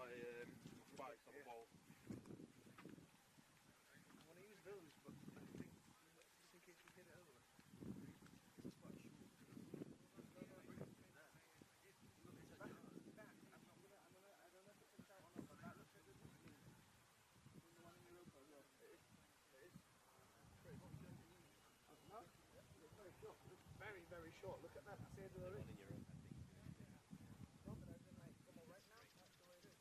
spikes on the ball. I want to use those, but I think just in case we get it over. It's quite short. Look, it's a back. I don't know if it's a tight or not, but that looks like a good thing. The one in Europa as well. It is. Pretty much. No? It's very short. It's very, very short. Look at that. That's the end of the ring. No, but as in, like, come on, right now, that's the way it is.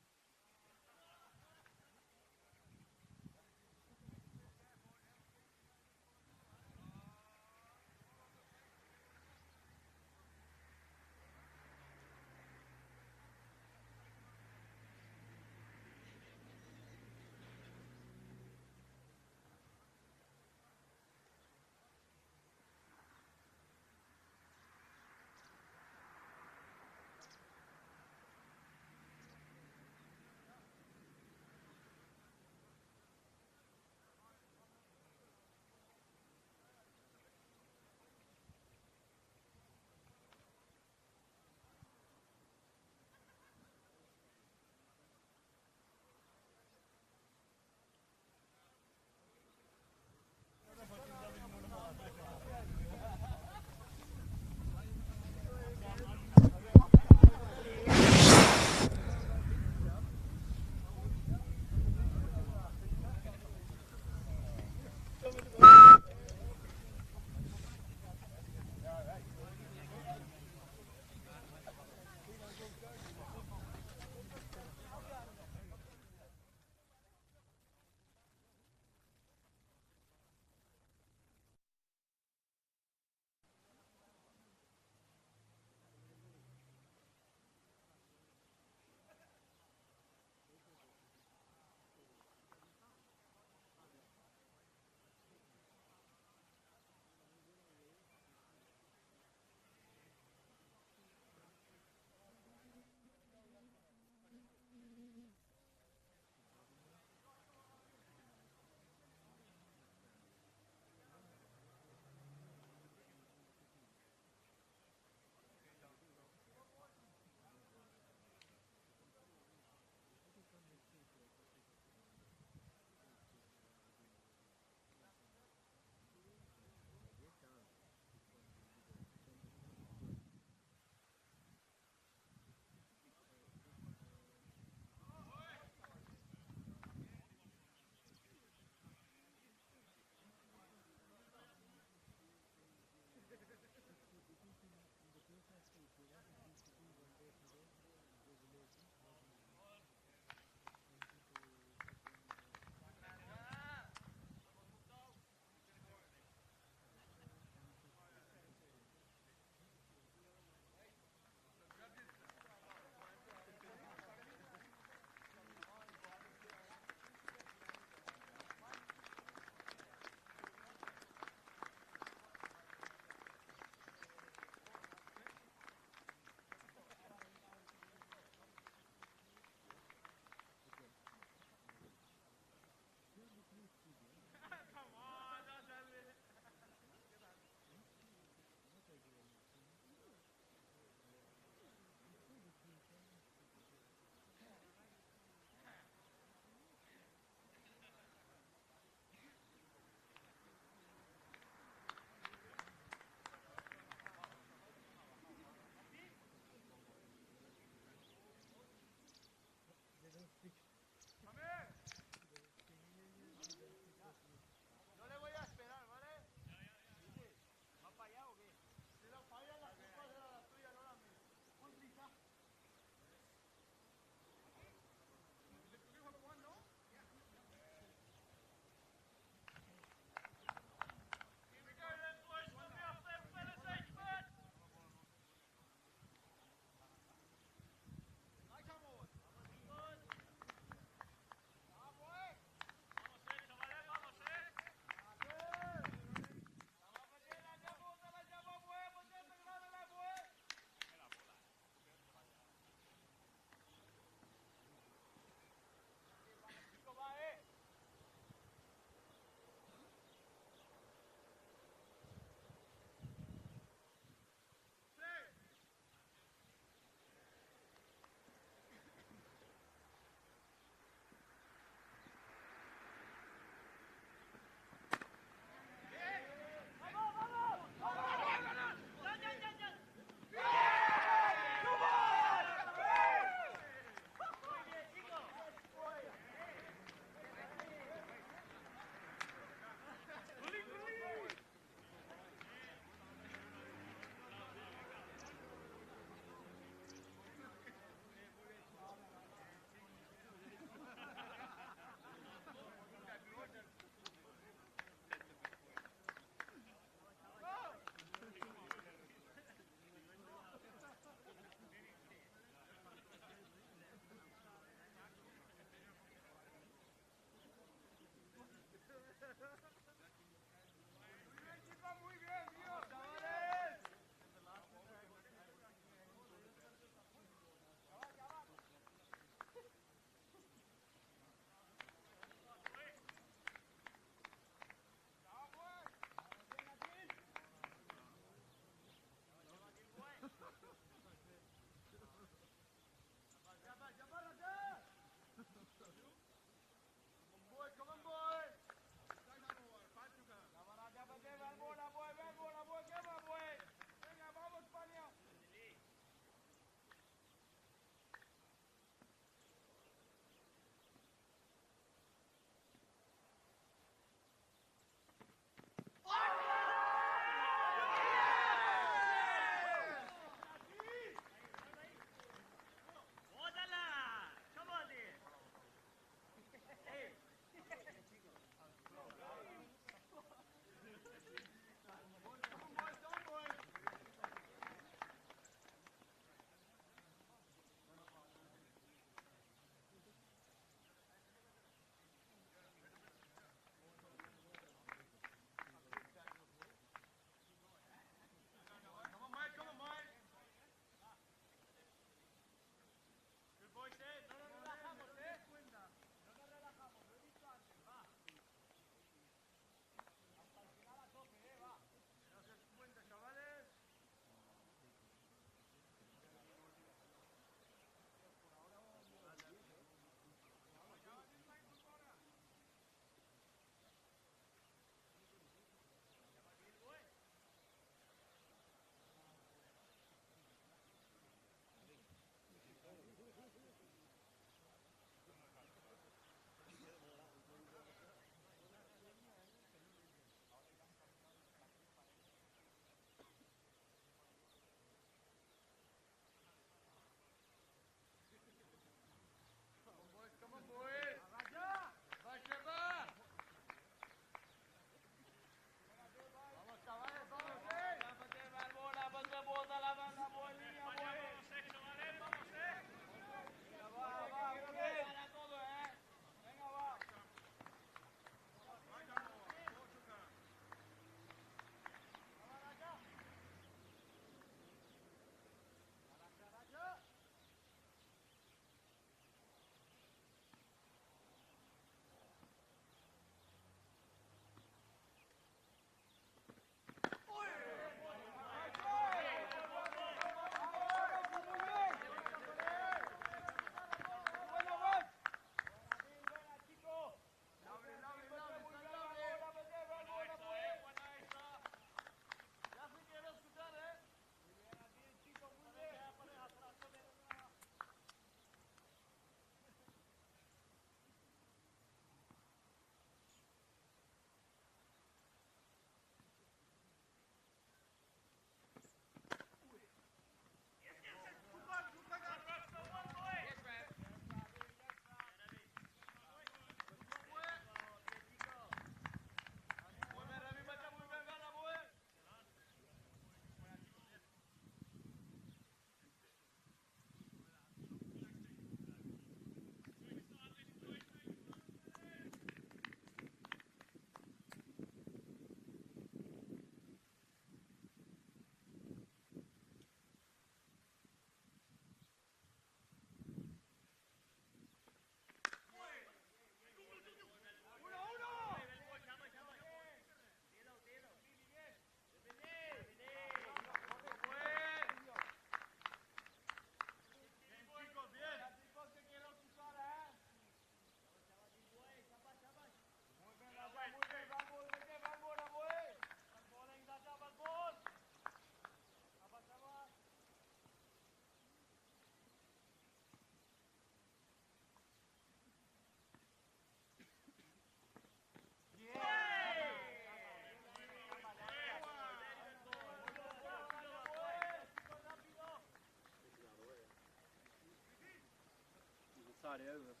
Friday over. Not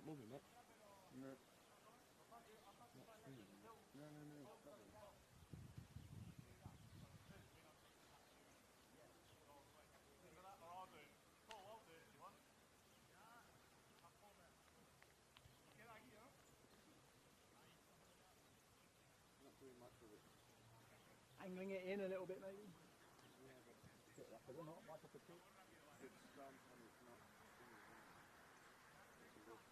moving, mate. No. Not swinging. No. Not doing much with it. Angling it in a little bit maybe. Yeah, but Bit like a not like a petite. it's and it's not swinging. It's a look.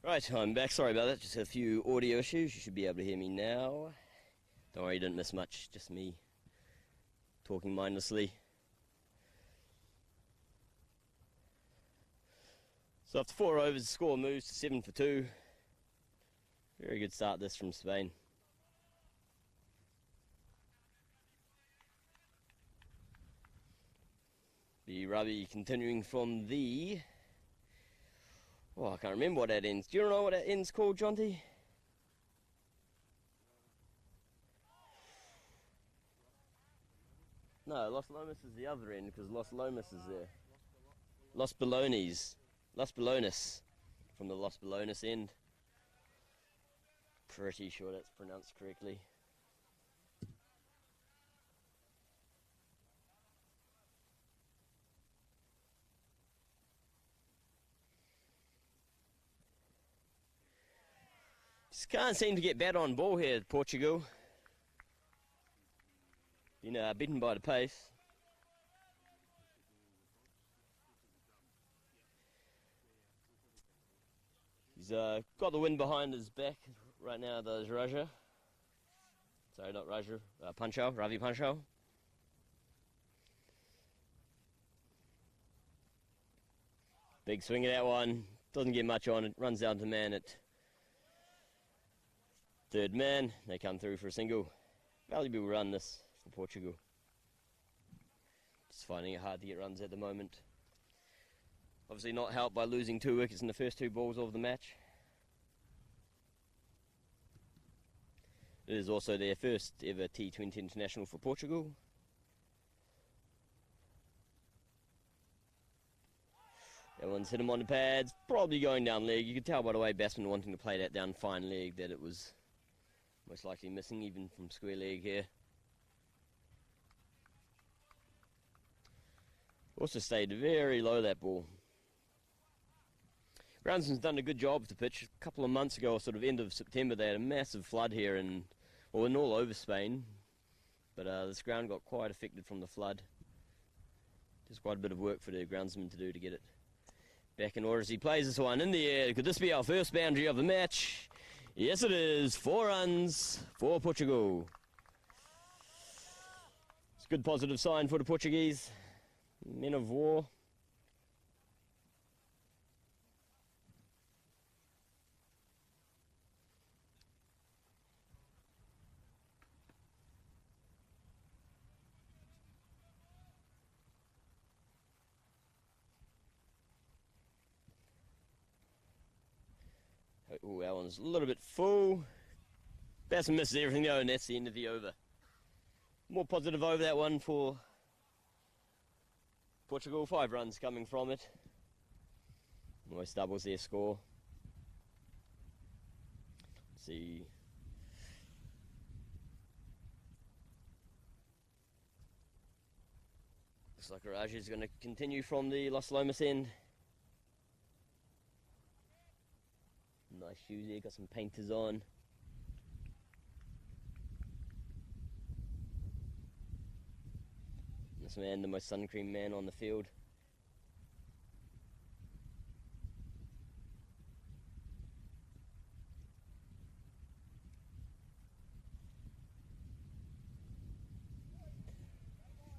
Right, I'm back. Sorry about that. Just had a few audio issues. You should be able to hear me now. Don't worry, you didn't miss much. Just me talking mindlessly. So after 4 overs, the score moves to 7 for 2. Very good start this from Spain. The rugby continuing from the... Oh, I can't remember what that ends. Do you know what that ends called, Jonty? No, Los Lomas is the other end because Los Lomas is there. Los Bolones. Los Bolones. From the Los Bolones end. Pretty sure that's pronounced correctly. Just can't seem to get bat on ball here, Portugal. Beaten by the pace. He's got the wind behind his back right now, does Raja. Sorry, not Raja. Pancho, Ravi Pancho. Big swing of that one. Doesn't get much on it. Runs down to man at third man. They come through for a single. Valuable run this for Portugal. Just finding it hard to get runs at the moment. Obviously not helped by losing 2 wickets in the first 2 balls of the match. It is also their first ever T20 international for Portugal. That one's hit him on the pads, probably going down leg. You could tell by the way batsman wanting to play that down fine leg that it was most likely missing even from square leg here. Also stayed very low, that ball. Groundsman's done a good job with the pitch. A couple of months ago, sort of end of September, they had a massive flood here in all over Spain. But this ground got quite affected from the flood. There's quite a bit of work for the groundsman to do to get it back in order as he plays this one in the air. Could this be our first boundary of the match? Yes, it is. 4 runs for Portugal. It's a good positive sign for the Portuguese men of war. Oh, that one's a little bit full. Batsman misses everything though, and that's the end of the over. More positive over that one for Portugal. 5 runs coming from it. Almost doubles their score. Let's see. Looks like Raj is going to continue from the Los Lomas end. Nice shoes there, got some painters on. This man, the most sun cream man on the field.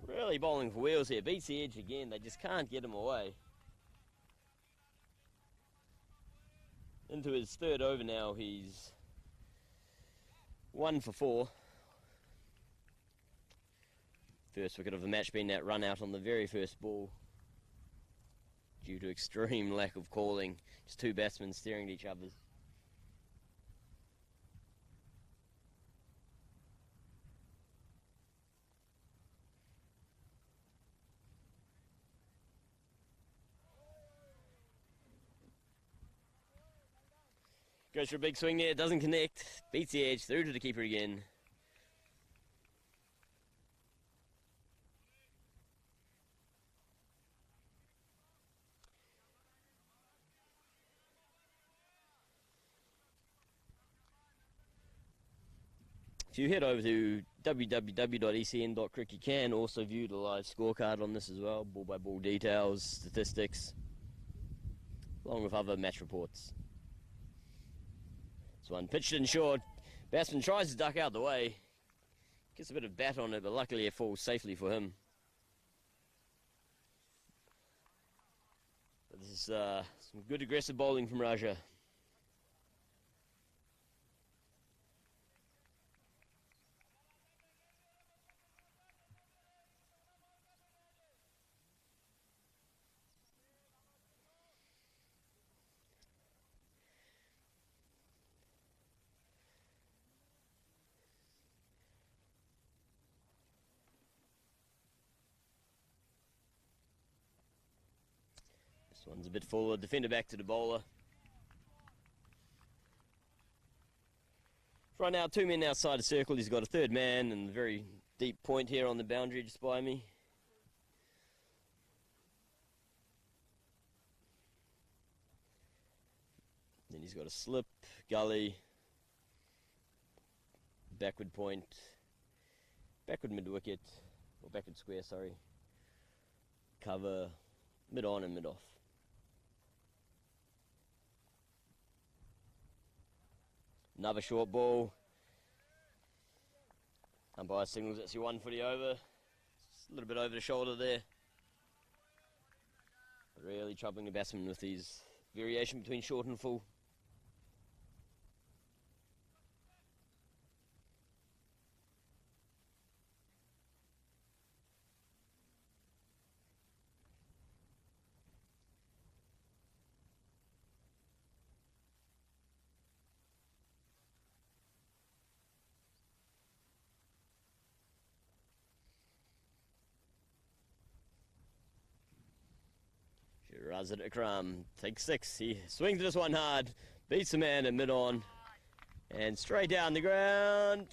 Really bowling for wheels here. Beats the edge again, they just can't get him away. Into his 3rd over now, he's 1 for 4. First wicket of the match being that run out on the very first ball due to extreme lack of calling. Just 2 batsmen staring at each other. Goes for a big swing there, doesn't connect, beats the edge, through to the keeper again. If you head over to www.ecn.cricket, you can also view the live scorecard on this as well, ball by ball details, statistics, along with other match reports. This one pitched in short. Batsman tries to duck out the way. Gets a bit of bat on it, but luckily it falls safely for him. But this is some good aggressive bowling from Raja. This one's a bit forward. Defender back to the bowler. Right now, 2 men outside the circle. He's got a third man and a very deep point here on the boundary just by me. Then he's got a slip, gully, backward point, backward mid wicket, or backward square, sorry. Cover, mid on and mid off. Another short ball. Umpire signals that's your 1 footy over. Just a little bit over the shoulder there. Really troubling the batsman with his variation between short and full. Razid Akram takes 6. He swings this one hard, beats the man at mid on, and straight down the ground.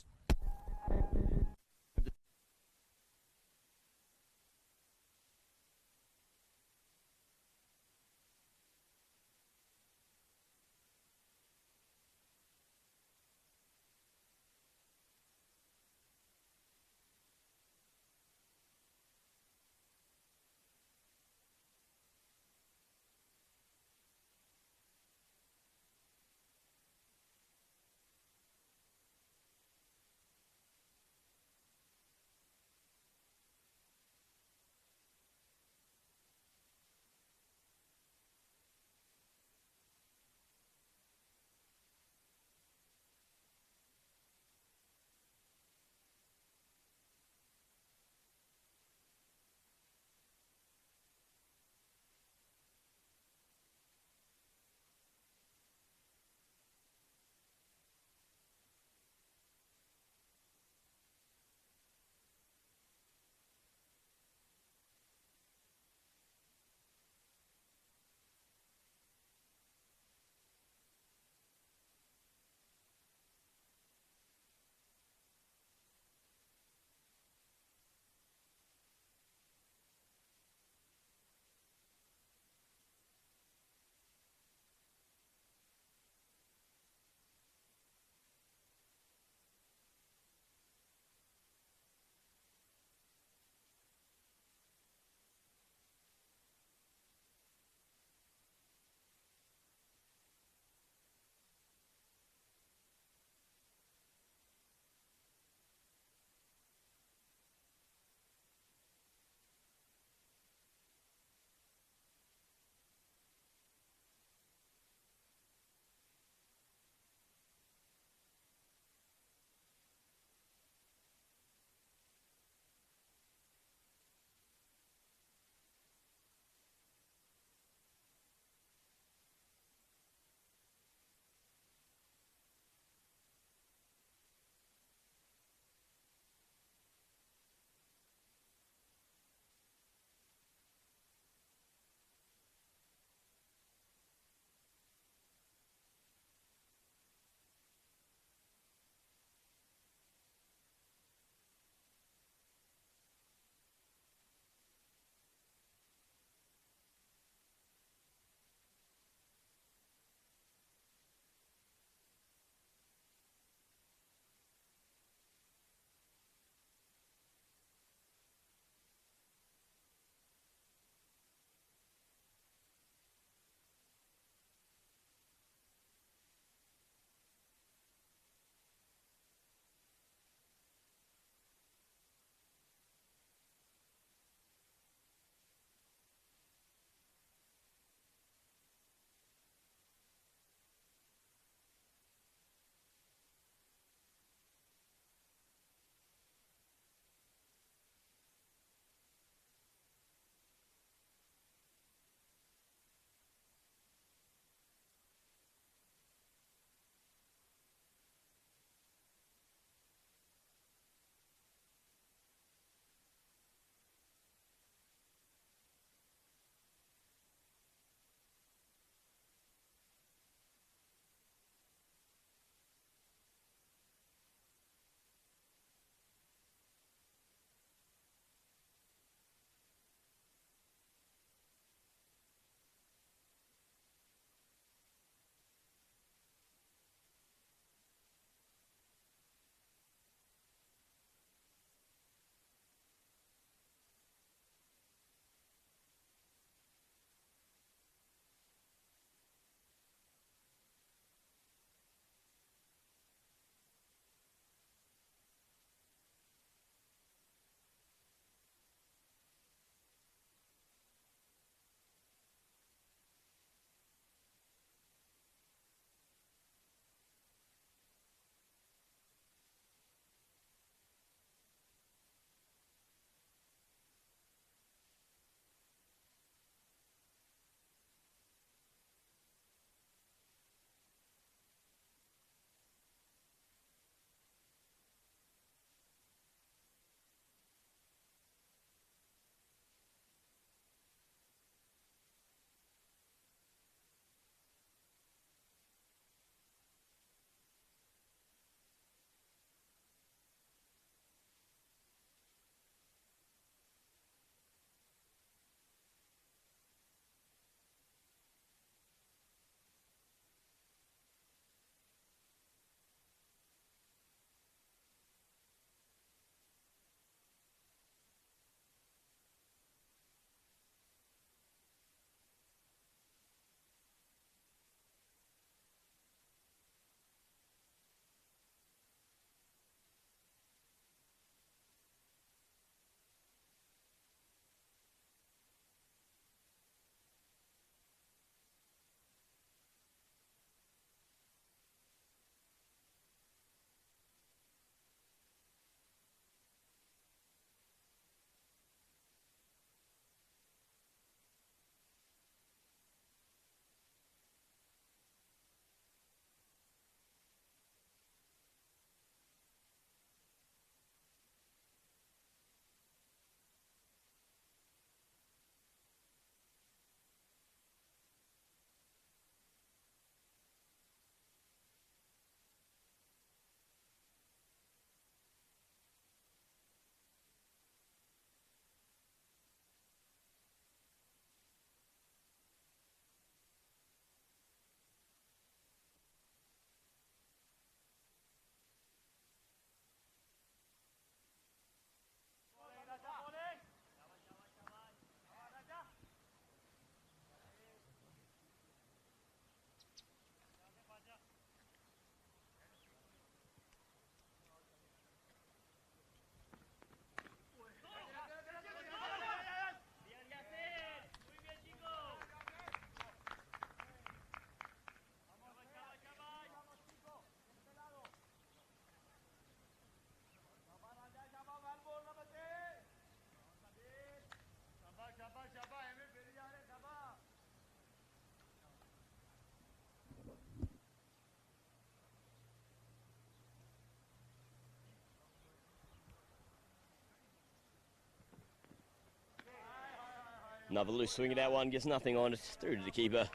Another loose swing at that one, gets nothing on it, through to the keeper.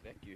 Back you.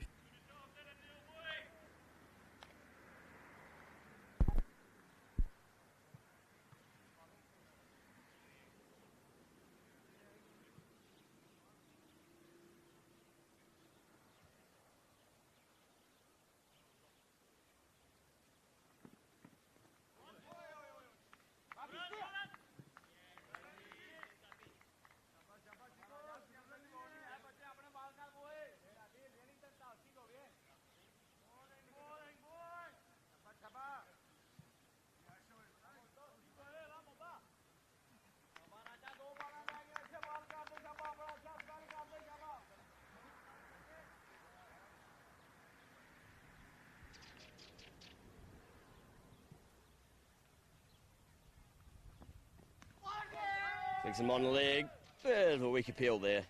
Flicks him on the leg. Bit of a weak appeal there.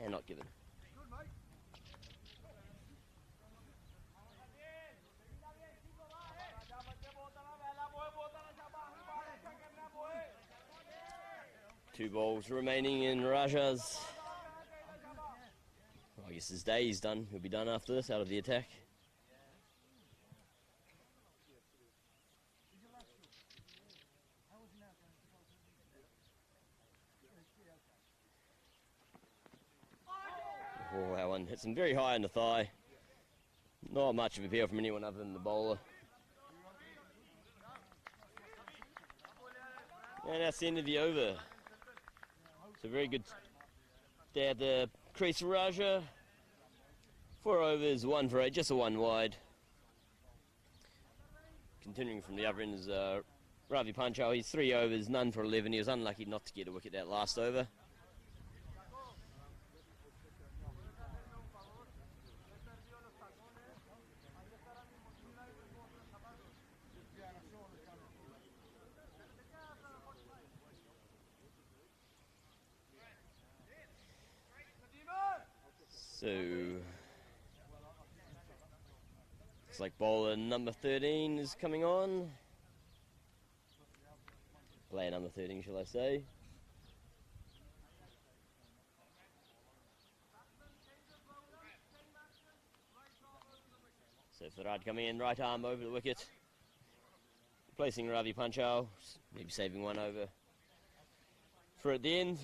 And not given. Two balls remaining in Raja's. I guess his day is done. He'll be done after this, out of the attack. Oh, that one hits him very high in the thigh. Not much of appeal from anyone other than the bowler. And that's the end of the over. So very good day at the crease for Raja. 4 overs, 1 for 8, just a 1 wide. Continuing from the other end is Ravi Panchal. He's 3 overs, none for 11. He was unlucky not to get a wicket that last over. So, looks like bowler number 13 is coming on. Player number 13, shall I say. So Farad coming in, right arm over the wicket. Replacing Ravi Panchal, maybe saving 1 over for at the end.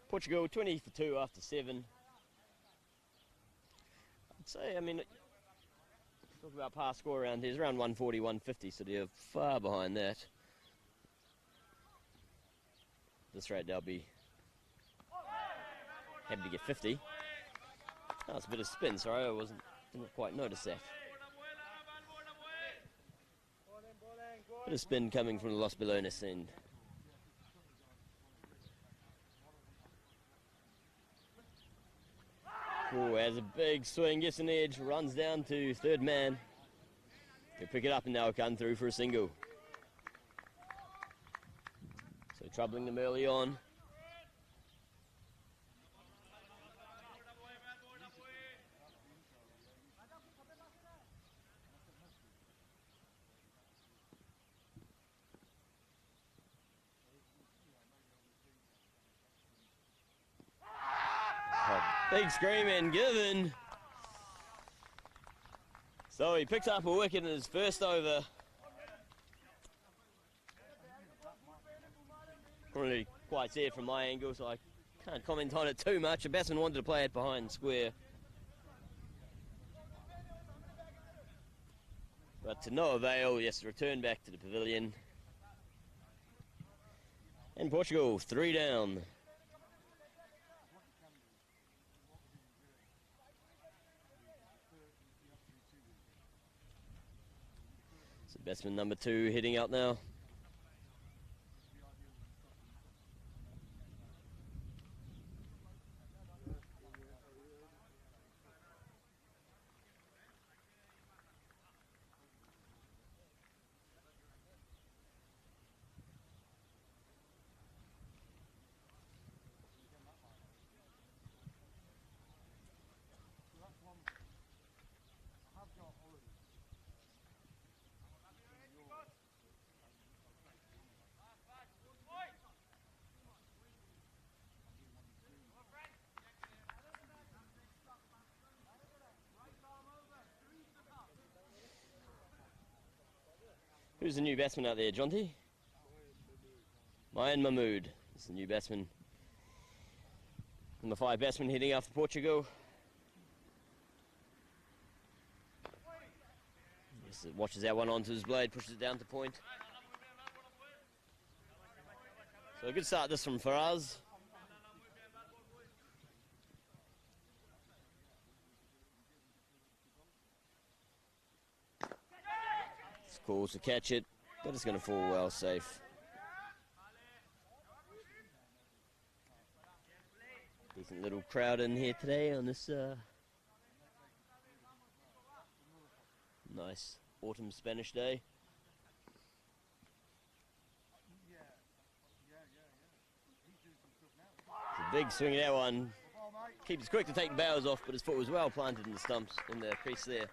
Portugal 20 for 2 after 7. I'd say, I mean, talk about past score around here, it's around 140, 150, so they're far behind that. At this rate, they'll be happy to get 50. Oh, it's a bit of spin, sorry, I didn't quite notice that. Bit of spin coming from the Los Belones end. Oh, has a big swing, gets an edge, runs down to third man. He'll pick it up and now come through for a single. So troubling them early on. Big scream and given. So he picks up a wicket in his first over. Couldn't really quite see it from my angle, so I can't comment on it too much. The batsman wanted to play it behind square. But to no avail, he has to return back to the pavilion. And Portugal 3 down. Batsman number 2 hitting out now. Who's the new batsman out there, Jonty? Mayan Mahmood is the new batsman. And the 5 batsmen heading after Portugal. Just watches that one onto his blade, pushes it down to point. So a good start this from Faraz. It's cool to catch it, but it's going to fall well safe. Decent little crowd in here today on this nice autumn Spanish day. It's a big swing of that one. Keeps quick to take the bows off, but his foot was well planted in the stumps, in the crease there.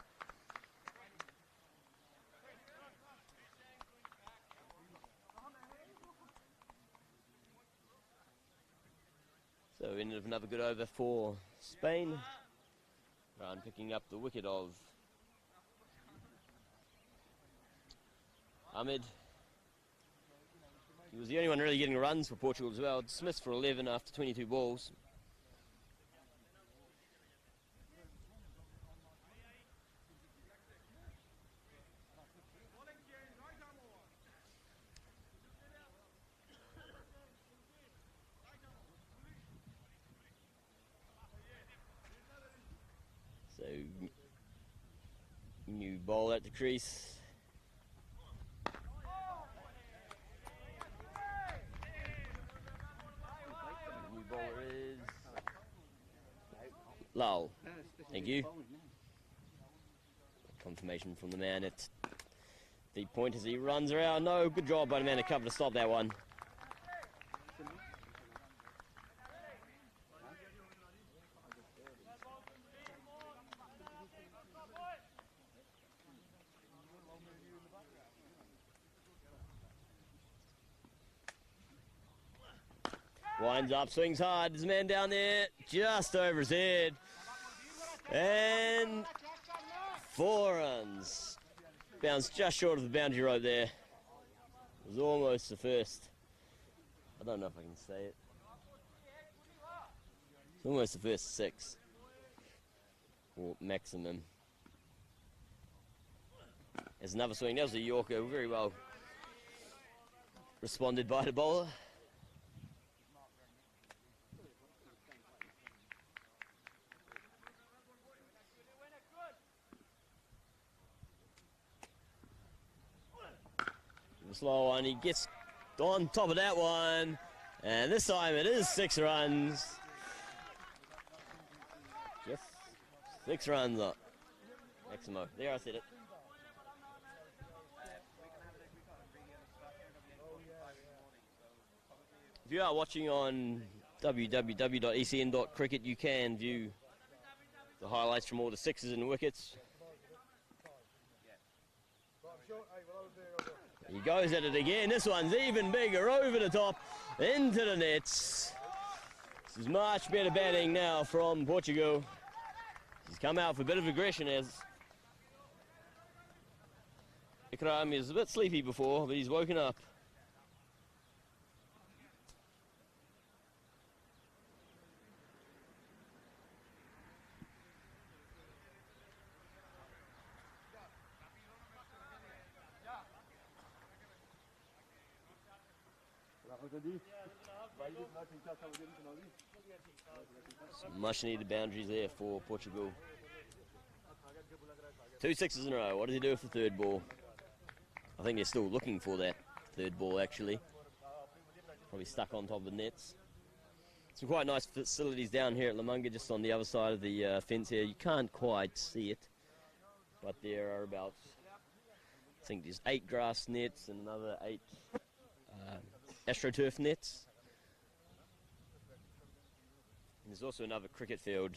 So end of another good over for Spain. Round picking up the wicket of Ahmed. He was the only one really getting runs for Portugal as well. Dismissed for 11 after 22 balls. So, new ball at the crease. New bowler is Lal. Thank you. Confirmation from the man at deep point as he runs around. No, good job by the man to cover to stop that one. Winds up, swings hard. There's a man down there, just over his head. And 4 runs. Bounced just short of the boundary rope there. It was almost the first. I don't know if I can say it. It's almost the first 6. Or maximum. There's another swing. That was a Yorker. Very well responded by the bowler. Slow one, he gets on top of that one, and this time it is 6 runs. Just 6 runs up. Maximo. There, I said it. If you are watching on www.ecn.cricket, you can view the highlights from all the 6s and wickets. He goes at it again. This one's even bigger, over the top, into the nets. This is much better batting now from Portugal. He's come out for a bit of aggression as Ikram is a bit sleepy before, but he's woken up. Some much needed boundaries there for Portugal. 2 6s in a row. What does he do with the 3rd ball? I think they're still looking for that 3rd ball actually. Probably stuck on top of the nets. Some quite nice facilities down here at Lamunga, just on the other side of the fence here. You can't quite see it, but there are about, I think there's 8 grass nets and another 8 AstroTurf nets. And there's also another cricket field,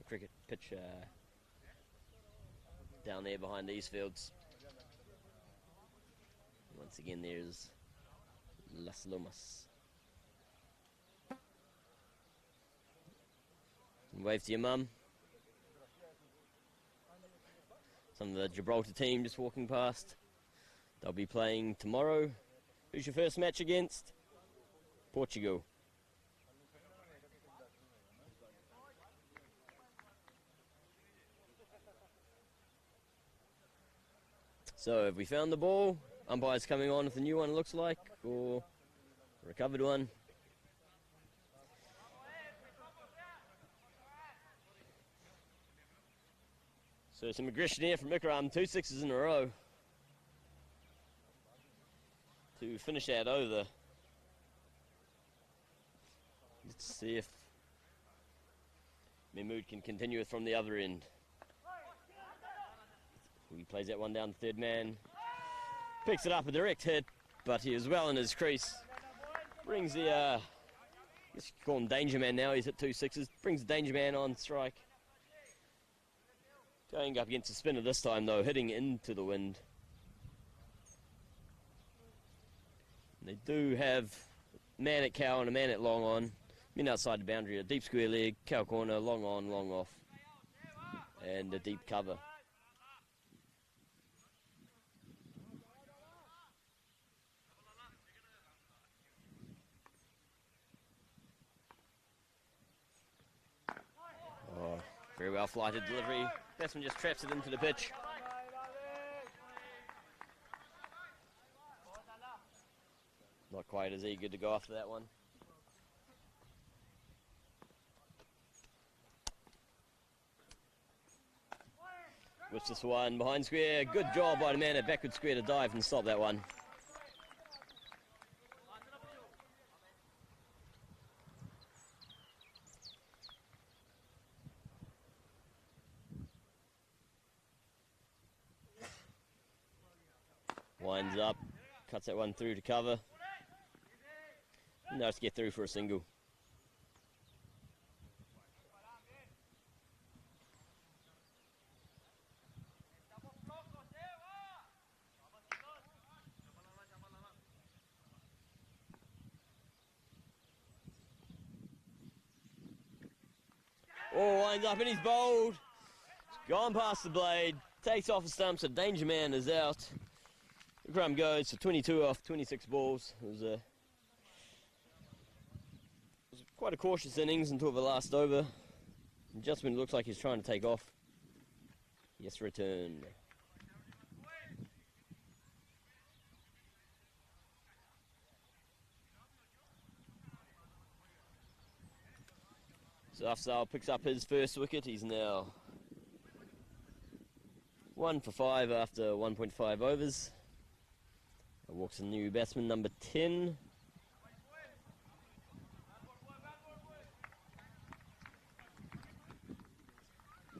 a cricket pitch down there behind these fields. Once again, there's Las Lomas. Wave to your mum. Some of the Gibraltar team just walking past. They'll be playing tomorrow. Who's your first match against? Portugal. So have we found the ball? Umpire's coming on with the new one, it looks like, or recovered one. So some aggression here from Ikram, 2 sixes in a row to finish that over. Let's see if Mahmood can continue it from the other end. He plays that one down to third man. Picks it up, a direct hit, but he is well in his crease. Brings the, I guess you could call him danger man now, he's hit 2 sixes. Brings the danger man on strike. Going up against the spinner this time though, hitting into the wind. They do have a man at cow and a man at long on. Men outside the boundary, a deep square leg, cow corner, long on, long off. And a deep cover. Oh, very well flighted delivery. Batsman just traps it into the pitch. Not quite as eager to go after that one. Whips this one behind square. Good job by the man at backward square to dive and stop that one. Winds up, cuts that one through to cover. Now to get through for a single. Oh, winds up and he's bowled. Gone past the blade, takes off the stump, so danger man is out. Ikram goes for 22 off 26 balls. It was quite a cautious innings until the last over. Just when it looks like he's trying to take off. Yes, return. So Afzal picks up his first wicket. He's now 1 for 5 after 1.5 overs. Walks a new batsman, number 10.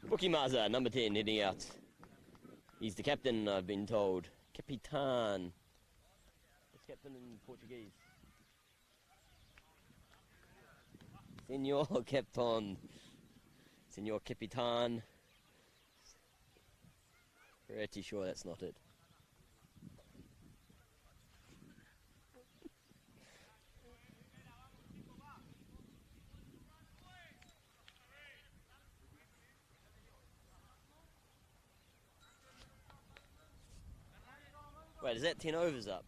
Buki Maza, number 10, heading out. He's the captain, I've been told. Capitan. It's captain in Portuguese. Senor Captain. Senor Capitan. Pretty sure that's not it. Wait, is that 10 overs up?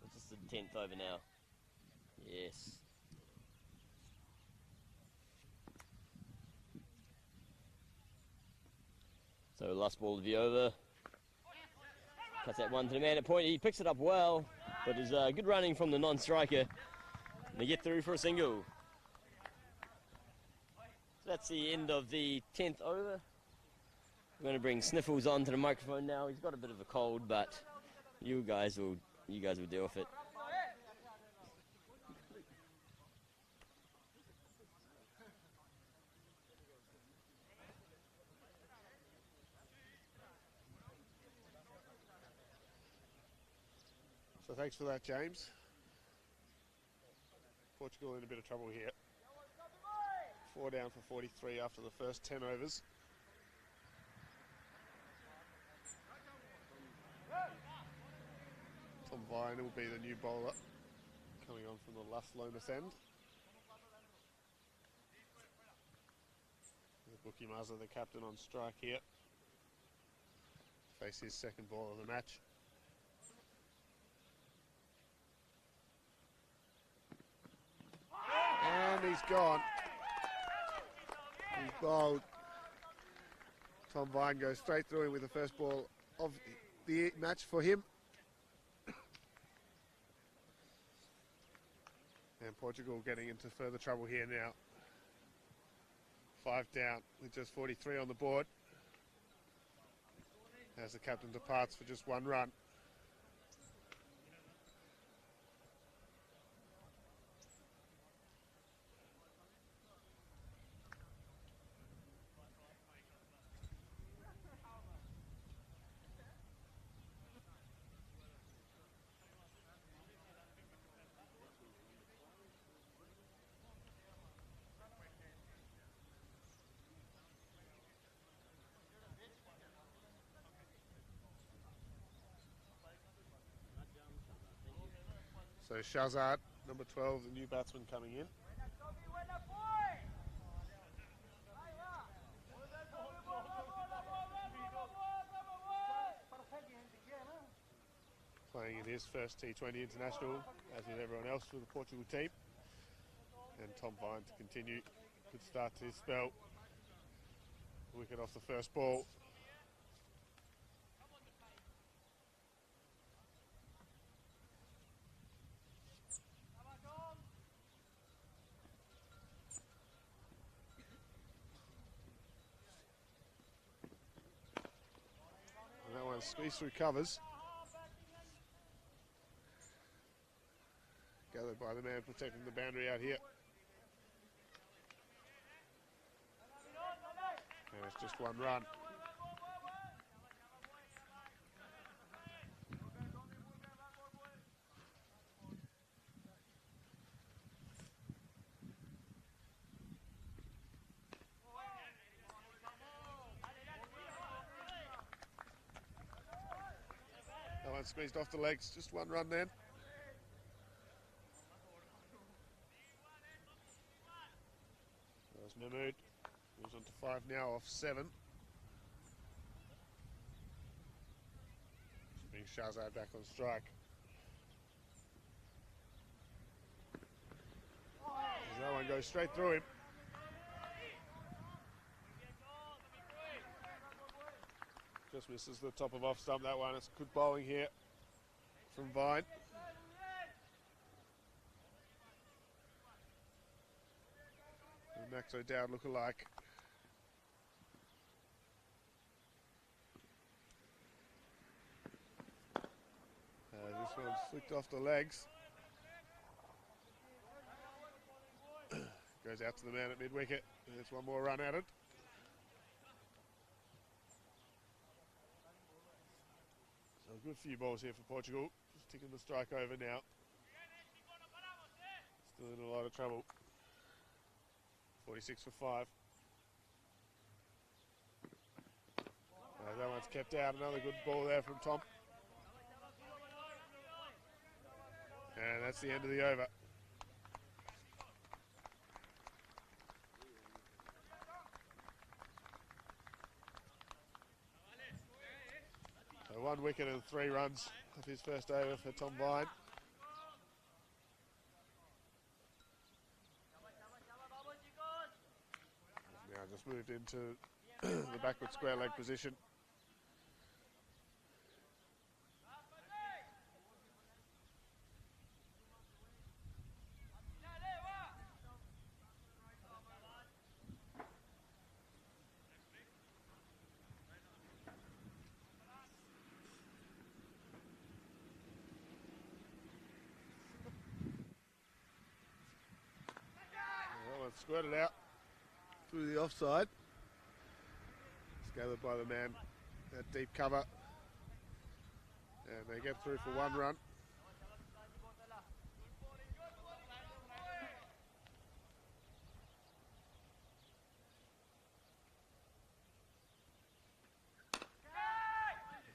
It's just the 10th over now. Yes. So last ball of the over. Cuts that one to the man at point. He picks it up well, but there's good running from the non-striker. And they get through for a single. So that's the end of the 10th over. We're going to bring Sniffles onto the microphone now. He's got a bit of a cold, but you guys will deal with it. So thanks for that, James. Portugal in a bit of trouble here. 4 down for 43 after the first 10 overs. Tom Vine will be the new bowler coming on from the left Lomas end. Buki Maza, the captain, on strike here. Face his second ball of the match. and he's gone. He's bowled. Tom Vine goes straight through him with the first ball of the match for him. And Portugal getting into further trouble here now. 5 down with just 43 on the board. As the captain departs for just 1 run. So Shazad, number 12, the new batsman coming in. Playing in his first T20 international, as with everyone else for the Portugal team. And Tom Vine to continue. Good start to his spell. Wicket off the first ball. And that one squeezed through covers. Gathered by the man protecting the boundary out here. And it's just 1 run. That one squeezed off the legs, just 1 run then. There's Mahmood, moves on to 5 now off 7. Bring Shahzad back on strike. As that one goes straight through him. Just misses the top of off stump, that one. It's good bowling here from Vine. And Max O'Dowd look alike. This one's flicked off the legs. Goes out to the man at mid-wicket. There's 1 more run at it. So a good few balls here for Portugal. Just ticking the strike over now. Still in a lot of trouble. 46 for 5. That one's kept out. Another good ball there from Tom. And that's the end of the over. So 1 wicket and 3 runs of his first over for Tom Vine. Now just moved into the backward square leg position. Squirted out through the offside. It's gathered by the man at deep cover. And they get through for 1 run.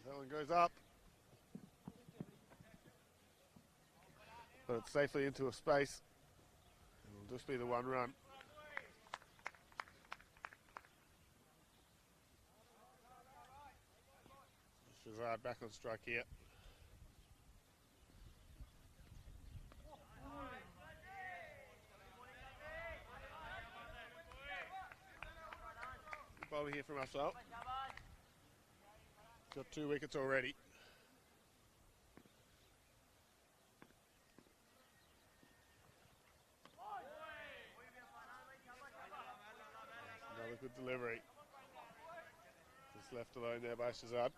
That one goes up. But it's safely into a space. It'll just be the 1 run. Shazad back on strike here. bowling here from Afsal. Got 2 wickets already. Another good delivery. Just left alone there by Shazad.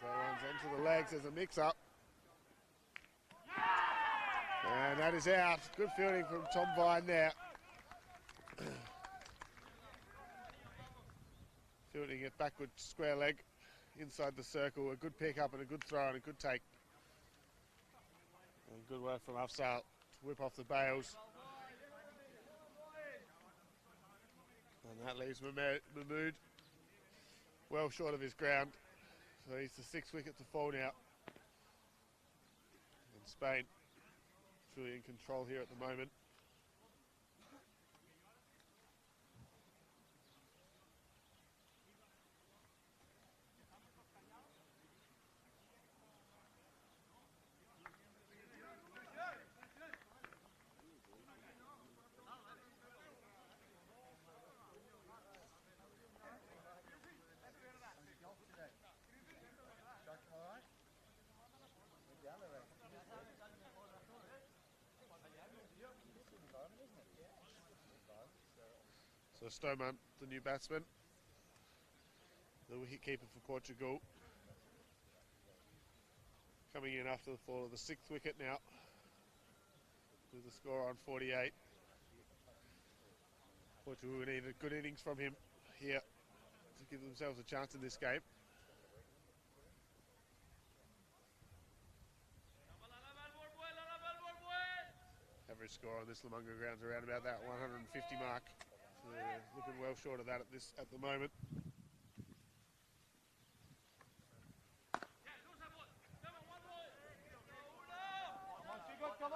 That one's onto the legs. There's a mix-up. And that is out. Good fielding from Tom Vine there. Fielding it backward square leg inside the circle. A good pick up and a good throw and a good take. And good work from Afsal to whip off the bails. And that leaves Mahmood well short of his ground. So he's the 6th wicket to fall now. And Spain truly in control here at the moment. So Stoneman, the new batsman, the wicket-keeper for Portugal, coming in after the fall of the 6th wicket now, with the score on 48. Portugal need a good innings from him here to give themselves a chance in this game. Average score on this Lamunga ground is around about that 150 mark. So looking well short of that at the moment.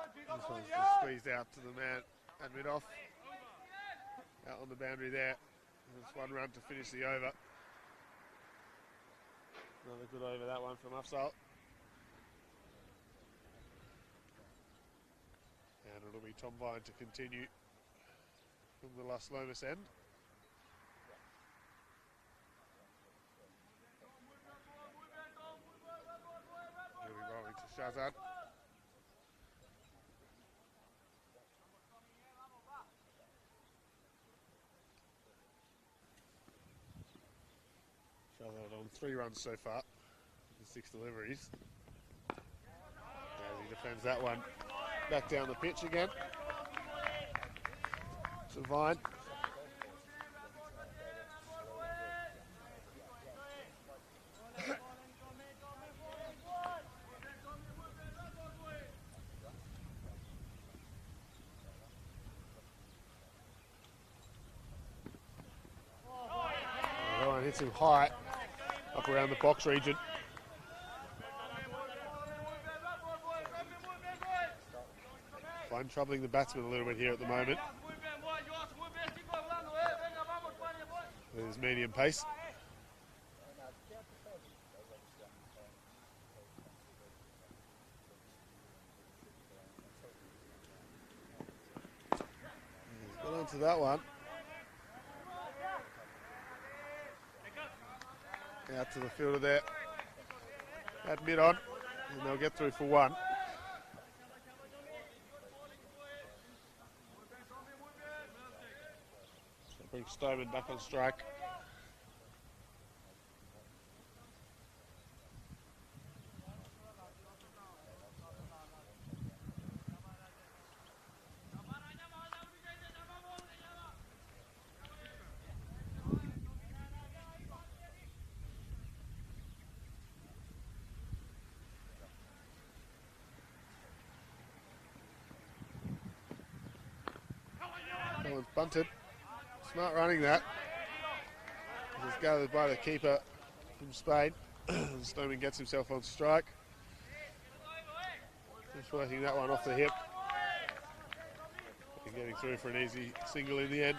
This one's just squeezed out to the man and mid off. Out on the boundary there. Just 1 run to finish the over. Another good over that one from Afsal. And it'll be Tom Vine to continue from the Las Lomas end. He'll be bowling to Shazad. Shazad on 3 runs so far, with 6 deliveries. As he defends that one back down the pitch again. To Vine. That one hits him high, up around the box region. Vine troubling the batsman a little bit here at the moment. With his medium pace. He's got onto that one. Out to the fielder there. At mid on. And they'll get through for 1. So brings Stoneman back on strike. That one's bunted. Smart running that. It's gathered by the keeper from Spain. Stoneman gets himself on strike. Just working that one off the hip. And getting through for an easy single in the end.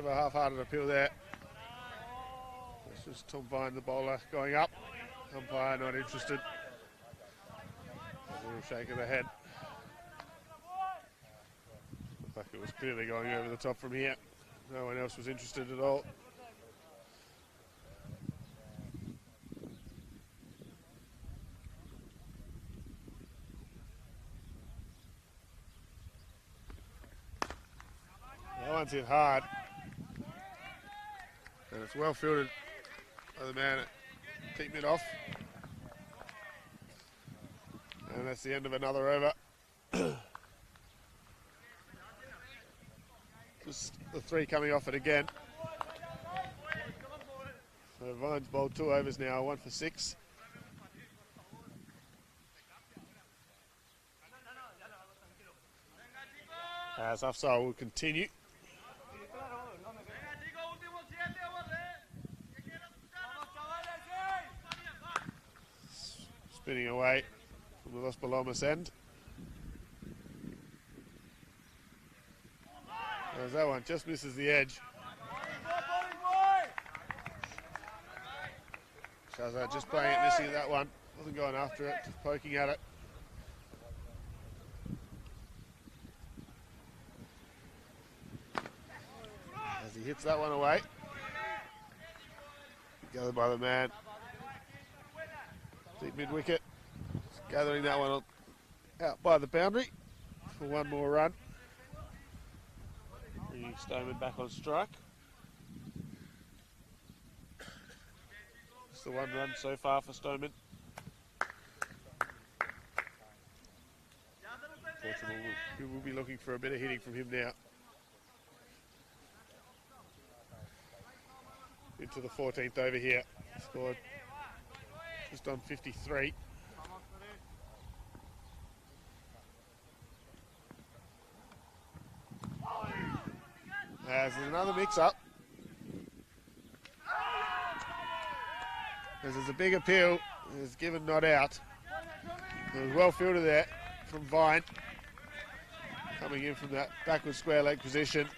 of a half-hearted appeal there. This is Tom Vine, the bowler, going up. Umpire not interested. A little shake of the head. Looked like it was clearly going over the top from here. No one else was interested at all. That one's hit hard. And it's well fielded by the man at keep it off. And that's the end of another over. Just the three coming off it again. So Vine's bowled 2 overs now, 1 for 6. As Afsal will continue. Spinning away from the Los Palomas end. As that one just misses the edge. Shazad just playing it, missing that one. Wasn't going after it, just poking at it. As he hits that one away. Gathered by the man. Deep mid-wicket. Gathering that one out by the boundary for one more run. Bringing Stoneman back on strike. It's the 1 run so far for Stoneman. Portugal will be looking for a bit of hitting from him now. Into the 14th over here. Scored just on 53. As there's another mix-up. As there's a big appeal, it's given not out. It was well fielded there from Vine. Coming in from that backward square leg position.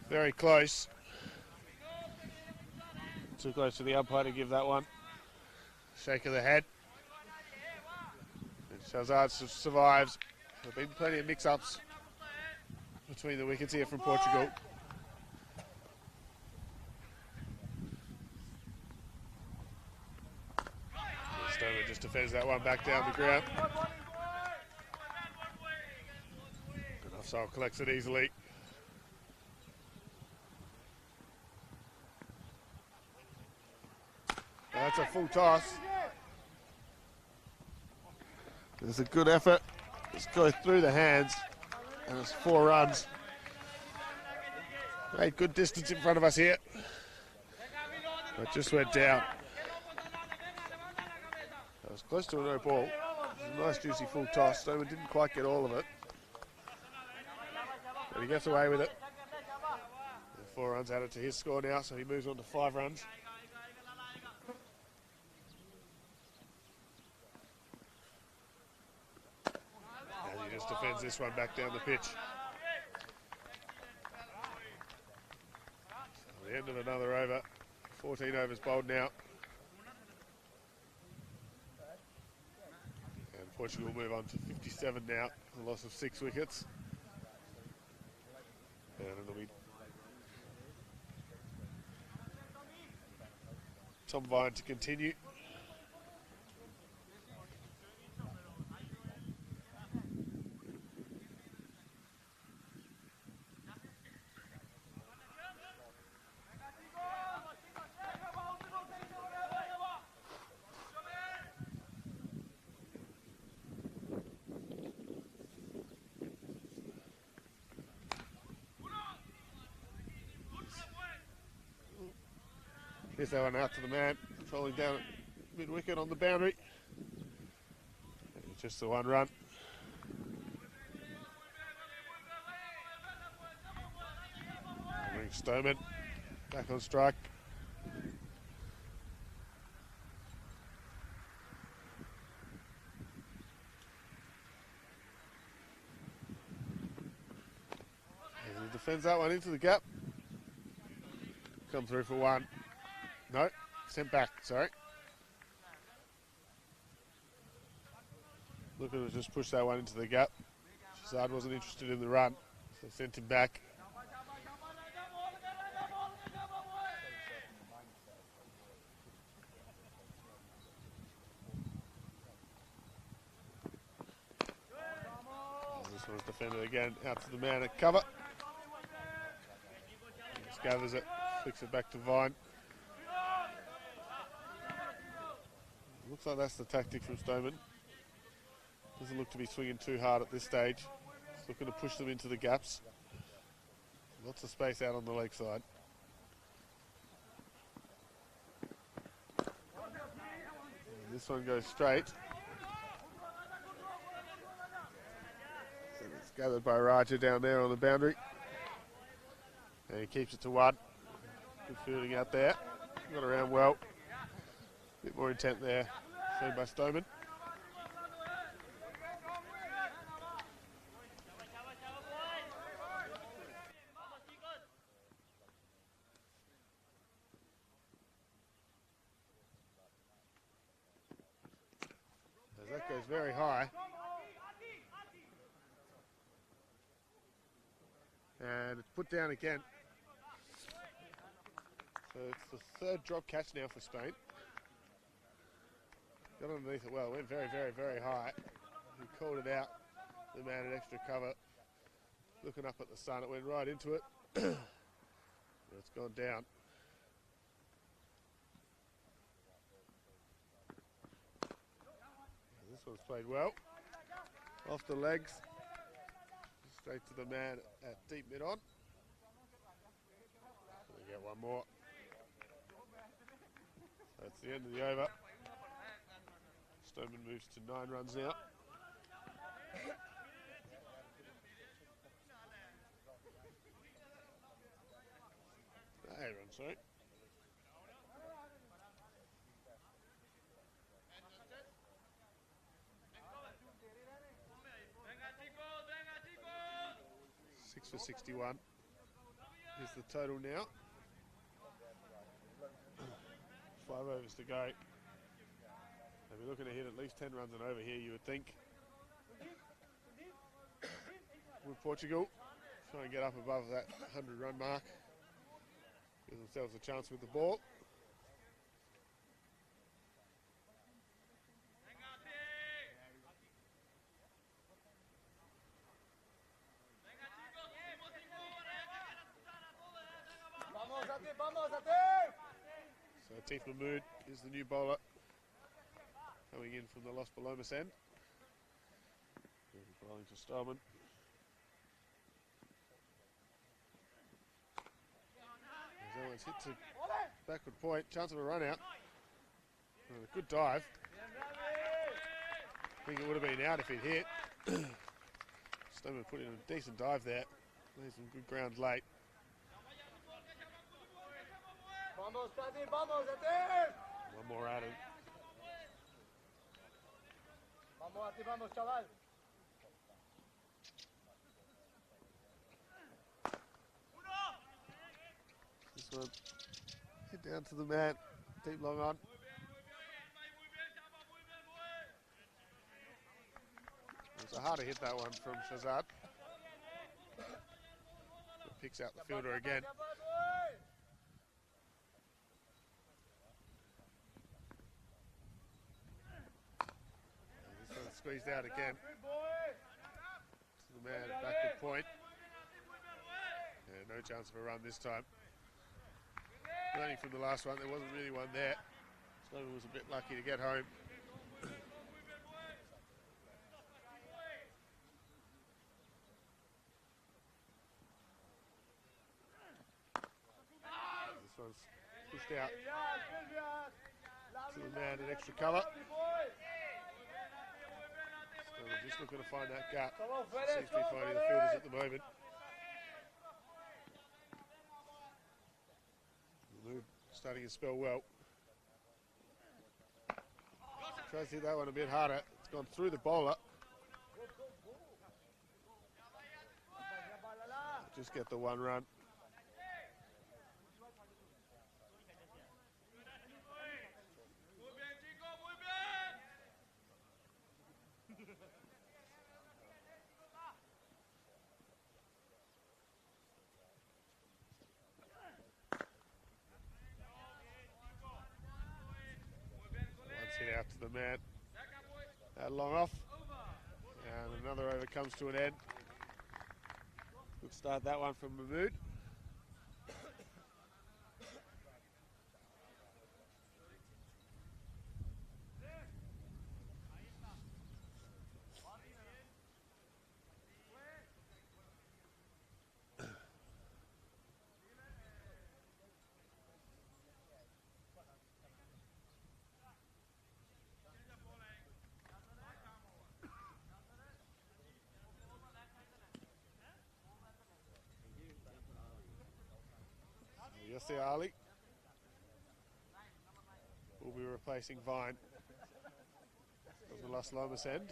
Very close. Too close to the umpire to give that one. Shake of the head. And Shazad survives. There have been plenty of mix-ups between the wickets here from Portugal. Stoneman just defends that one back down the ground. And Offside collects it easily. That's a full toss. There's a good effort. Just go through the hands. And it's 4 runs. Great, good distance in front of us here. But just went down. That was close to a no ball. It was a nice juicy full toss. Stoneman didn't quite get all of it. But he gets away with it. And 4 runs added to his score now, so he moves on to 5 runs. As he just defends this one back down the pitch. So the end of another over. 14 overs bowled now. And Portugal move on to 57 now. A loss of 6 wickets. And it'll be Tom Vine to continue. Here's that one out to the man, falling down at mid-wicket on the boundary. And it's just the 1 run. Bring Stoneman back on strike. And the Defends that one into the gap. Come through for one. No, sent back, sorry. Looking to just push that one into the gap. Shazad wasn't interested in the run, so sent him back. This one's defended again, out to the man at cover. Just gathers it, flicks it back to Vine. Looks like that's the tactic from Stoneman. Doesn't look to be swinging too hard at this stage. He's looking to push them into the gaps. Lots of space out on the leg side. And this one goes straight. And it's gathered by Raja down there on the boundary. And he keeps it to one. Good fielding out there. Got around well. A bit more intent there. Seen by Stoneman. As that goes very high. And it's put down again. So it's the third drop catch now for Spain. Got underneath it well, went very, very, very high. He called it out, the man at extra cover. Looking up at the sun, it went right into it. It's gone down. This one's played well. Off the legs. Straight to the man at deep mid-on. We get one more. So that's the end of the over. Stoneman moves to 9 runs now. 8 runs, sorry. For 61 is the total now. 5 overs to go. They'll be looking to hit at least 10 runs and over here, you would think. With Portugal, try and get up above that 100-run mark. Give themselves a chance with the ball. So Atif Mahmood is the new bowler coming in from the Los Palomas end. Bowling to Stallman. As Owens hits a backward point, chance of a run out. And a good dive. I think it would have been out if he'd hit. Stallman put in a decent dive there. Made some good ground late. One more added. Vamos, chaval. This one, hit down to the man, deep long on. It was a harder hit, that one from Shazad. Picks out the fielder again. This one's squeezed out again. To the man at backward point. Yeah, no chance of a run this time. Learning from the last one, there wasn't really one there. Sloman was a bit lucky to get home. This one's pushed out to the man at extra cover. So we're just looking to find that gap. Seems to be finding the fielders at the moment. Starting to spell well. Tries to hit that one a bit harder. It's gone through the bowler. just get the one run. Hit out to the man. That long off. And another over comes to an end. Good start that one from Mahmood. Yasser Ali will be replacing Vine on the Las Lomas end.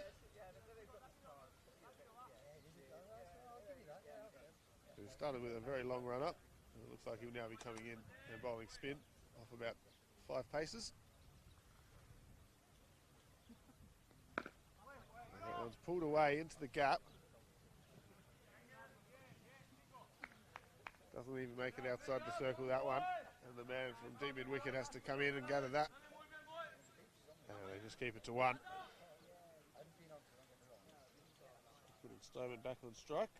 He started with a very long run up. It looks like he'll now be coming in and bowling spin off about 5 paces. And that one's pulled away into the gap. Doesn't even make it outside the circle, that one. And the man from deep mid wicket has to come in and gather that. And they just keep it to 1. Putting Stoneman back on strike.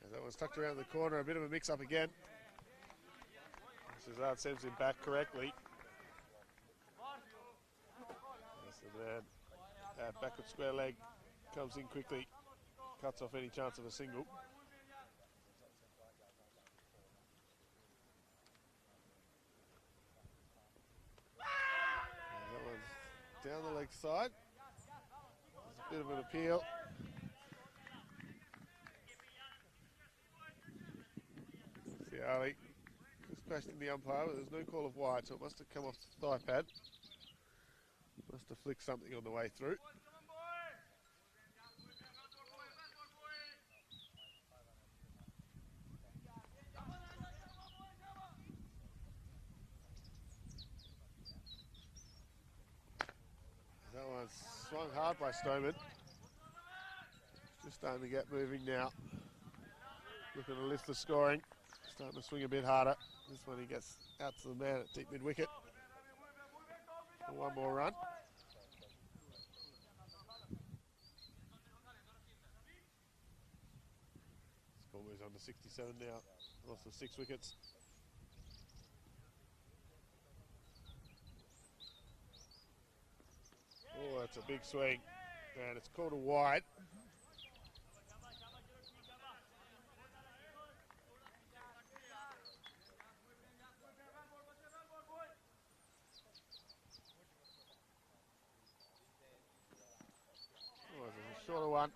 And that one's tucked around the corner, a bit of a mix-up again. Shazad sends him back correctly. As the man backward square leg comes in quickly. Cuts off any chance of a single. And that one's down the leg side. There's a bit of an appeal. See Ali just questioning the umpire, but there's no call of wide, so it must have come off the thigh pad. Must have flicked something on the way through. That one's swung hard by Stoneman. Just starting to get moving now. Looking to lift the scoring. Starting to swing a bit harder. This one he gets out to the man at deep mid wicket. For one more run. Score moves on to 67 now. Lost the 6 wickets. Oh, that's a big swing. And it's called a wide. Oh, it's a shorter one.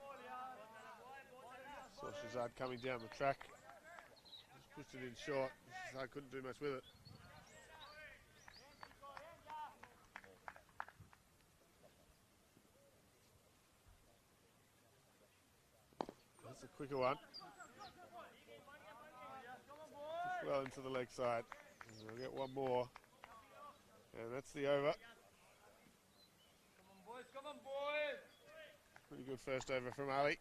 Saw Shazad coming down the track. Just pushed it in short. Shazad couldn't do much with it. That's a quicker one. Just well into the leg side. And we'll get one more. And that's the over. Come on, boys. Pretty good first over from Ali.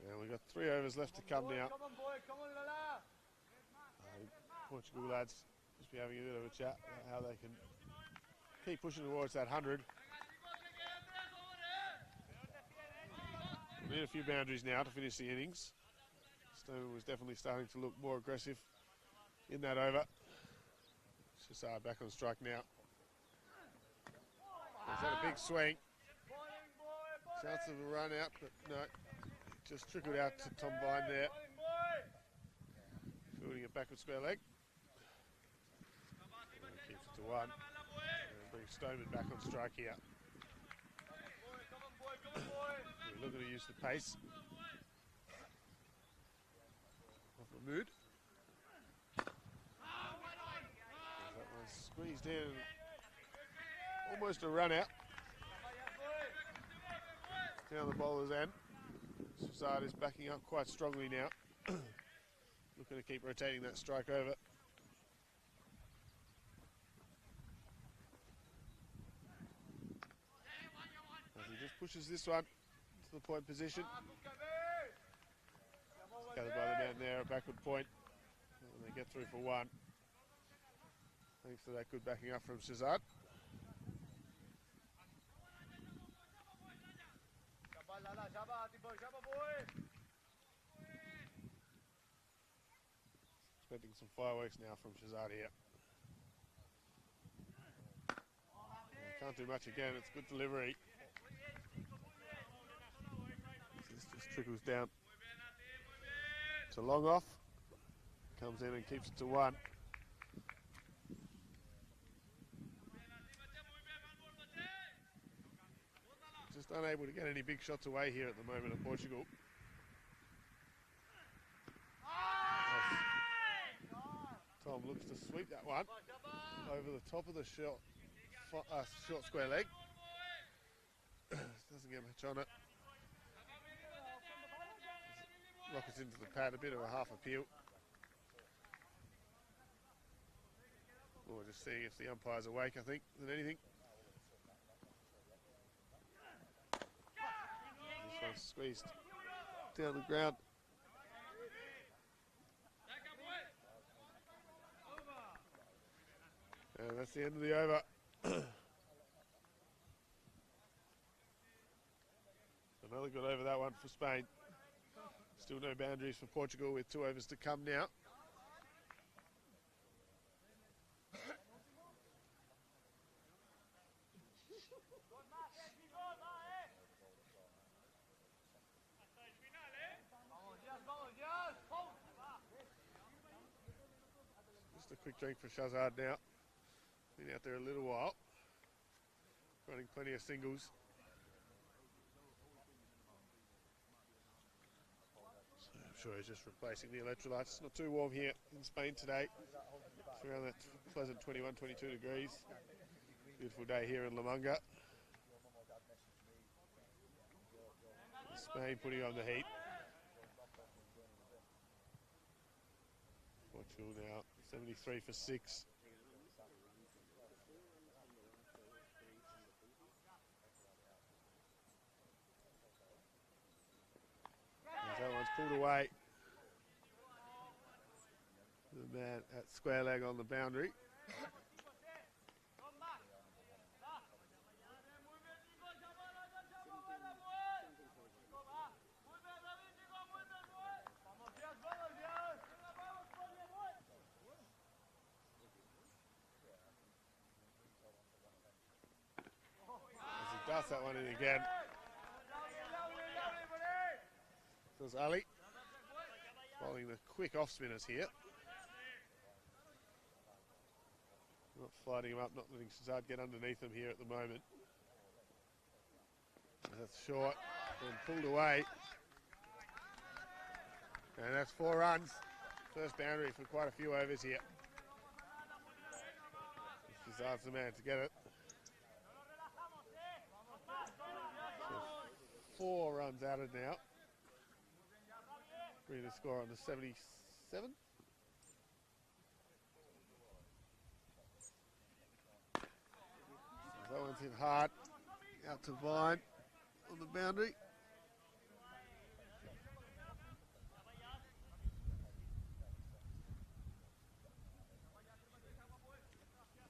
And we've got 3 overs left to come now. Come on, boy. Come on, Lala. Portugal lads just be having a bit of a chat about how they can keep pushing towards that 100. We need a few boundaries now to finish the innings. Stoneman was definitely starting to look more aggressive in that over. Shazad back on strike now. He's had a big swing. Chance of a run out, but no. Just trickled out to Tom Vine there. Fielding it backward square leg. And keeps it to 1. And brings Stoneman back on strike here. We're looking to use the pace. Off the mood. Squeezed in. Almost a run out. Down the bowler's end. Shazad is backing up quite strongly now. Looking to keep rotating that strike over. As he just pushes this one to the point position. Gathered by the man there, a backward point. And they get through for one. Thanks to that good backing up from Shazad. Expecting some fireworks now from Shazad here. Can't do much again, it's good delivery. This just trickles down to long off. Comes in and keeps it to one. Just unable to get any big shots away here at the moment of Portugal. Tom looks to sweep that one over the top of the short square leg. Doesn't get much on it. Rockets into the pad, a bit of a half appeal. Or just seeing if the umpire's awake, I think, than anything. This one's squeezed down the ground. And that's the end of the over. Another good over that one for Spain. Still no boundaries for Portugal with 2 overs to come now. Just a quick drink for Shazad now. Been out there a little while. Running plenty of singles. So I'm sure he's just replacing the electrolytes. It's not too warm here in Spain today. It's around that pleasant 21, 22 degrees. Beautiful day here in La Manga. Spain putting on the heat. Portugal now 73 for 6. That one's pulled away. The man at square leg on the boundary. As he darts that one in again. There's Ali following the quick off spinners here. Not fighting him up, not letting Shazad get underneath him here at the moment. That's short and pulled away. And that's 4 runs. First boundary for quite a few overs here. Shazad's the man to get it. So 4 runs added now. Bringing the score on to 77. That one's hit hard. Out to Vine on the boundary.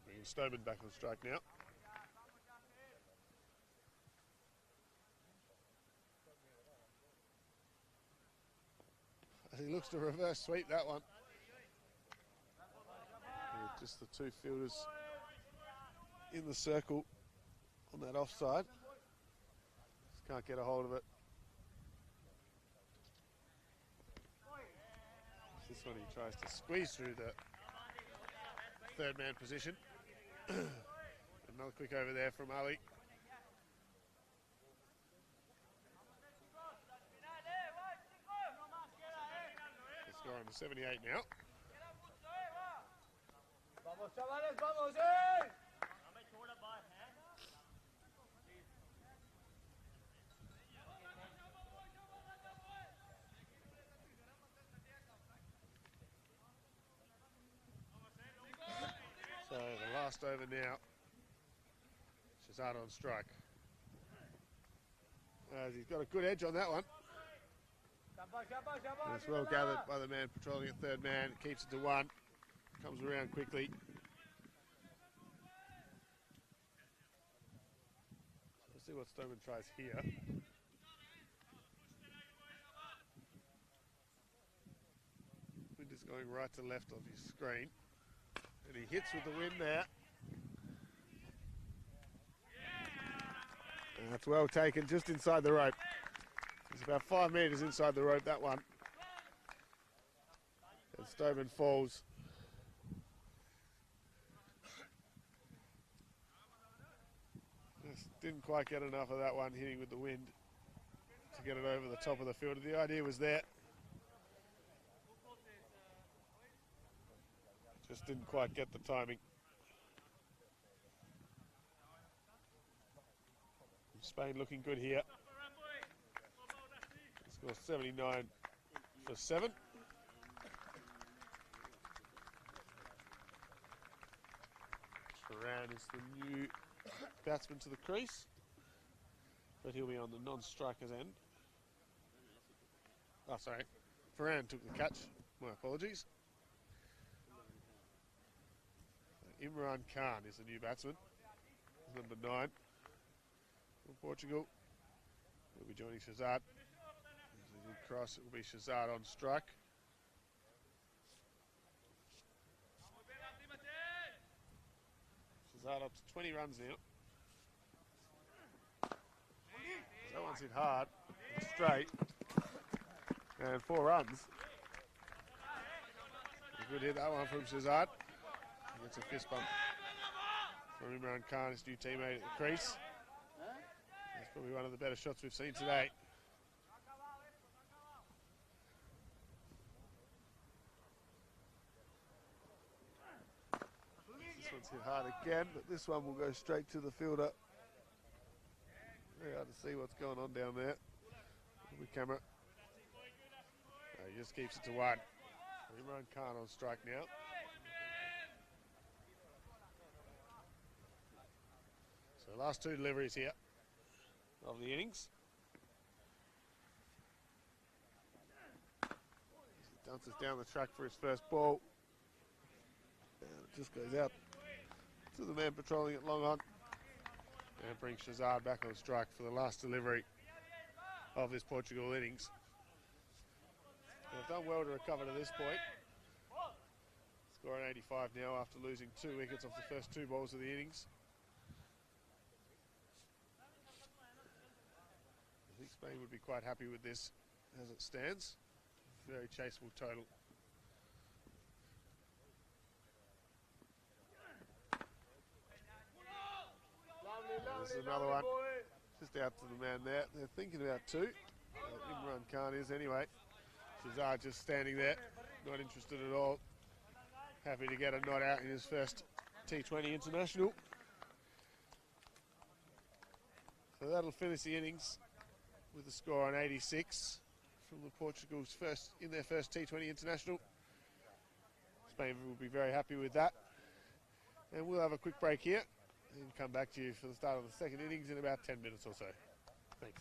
Bringing Stoneman back on strike now. He looks to reverse sweep that one. With just the 2 fielders in the circle on that offside. Just can't get a hold of it. This one he tries to squeeze through the 3rd man position. Another quick over there from Ali. Score on to 78 now. Vamos, chavales, vamos, Last over now. Shazad on strike. As he's got a good edge on that one. It's well gathered by the man patrolling at third man. Keeps it to 1. Comes around quickly. Let's see what Stoneman tries here. Wind is going right to left of his screen. And he hits with the wind there. And that's well taken, just inside the rope. It's about 5 metres inside the rope, that one. And Stoneman falls. Just didn't quite get enough of that one, hitting with the wind to get it over the top of the field. The idea was there. Just didn't quite get the timing. Spain looking good here. Score 79 for 7. Ferran is the new batsman to the crease, but he'll be on the non-striker's end. Oh, sorry. Ferran took the catch. My apologies. Imran Khan is the new batsman. He's number 9 from Portugal. He'll be joining Shazad. There's a good cross. It will be Shazad on strike. Shazad up to 20 runs now. That one's hit hard, straight, and 4 runs. A good hit, that one from Shazad. Gets a fist bump from Imran Khan, his new teammate at the crease. That's probably one of the better shots we've seen today. This one's hit hard again, but this one will go straight to the fielder. Very hard to see what's going on down there with the camera. He just keeps it to 1. Imran Khan on strike now. So last 2 deliveries here of the innings. He dances down the track for his first ball. And it just goes out to the man patrolling at long on. And brings Shazad back on strike for the last delivery of this Portugal innings. They've done well to recover to this point. Scoring 85 now after losing 2 wickets off the first 2 balls of the innings. I think Spain would be quite happy with this as it stands. Very chaseable total. This is another one, just out to the man there. They're thinking about 2. Imran Khan is anyway. Shazad just standing there, not interested at all. Happy to get a not out in his first T20 international. So that'll finish the innings with a score on 86 from the Portugal's in their first T20 international. Spain will be very happy with that. And we'll have a quick break here and come back to you for the start of the second innings in about 10 minutes or so. Thanks.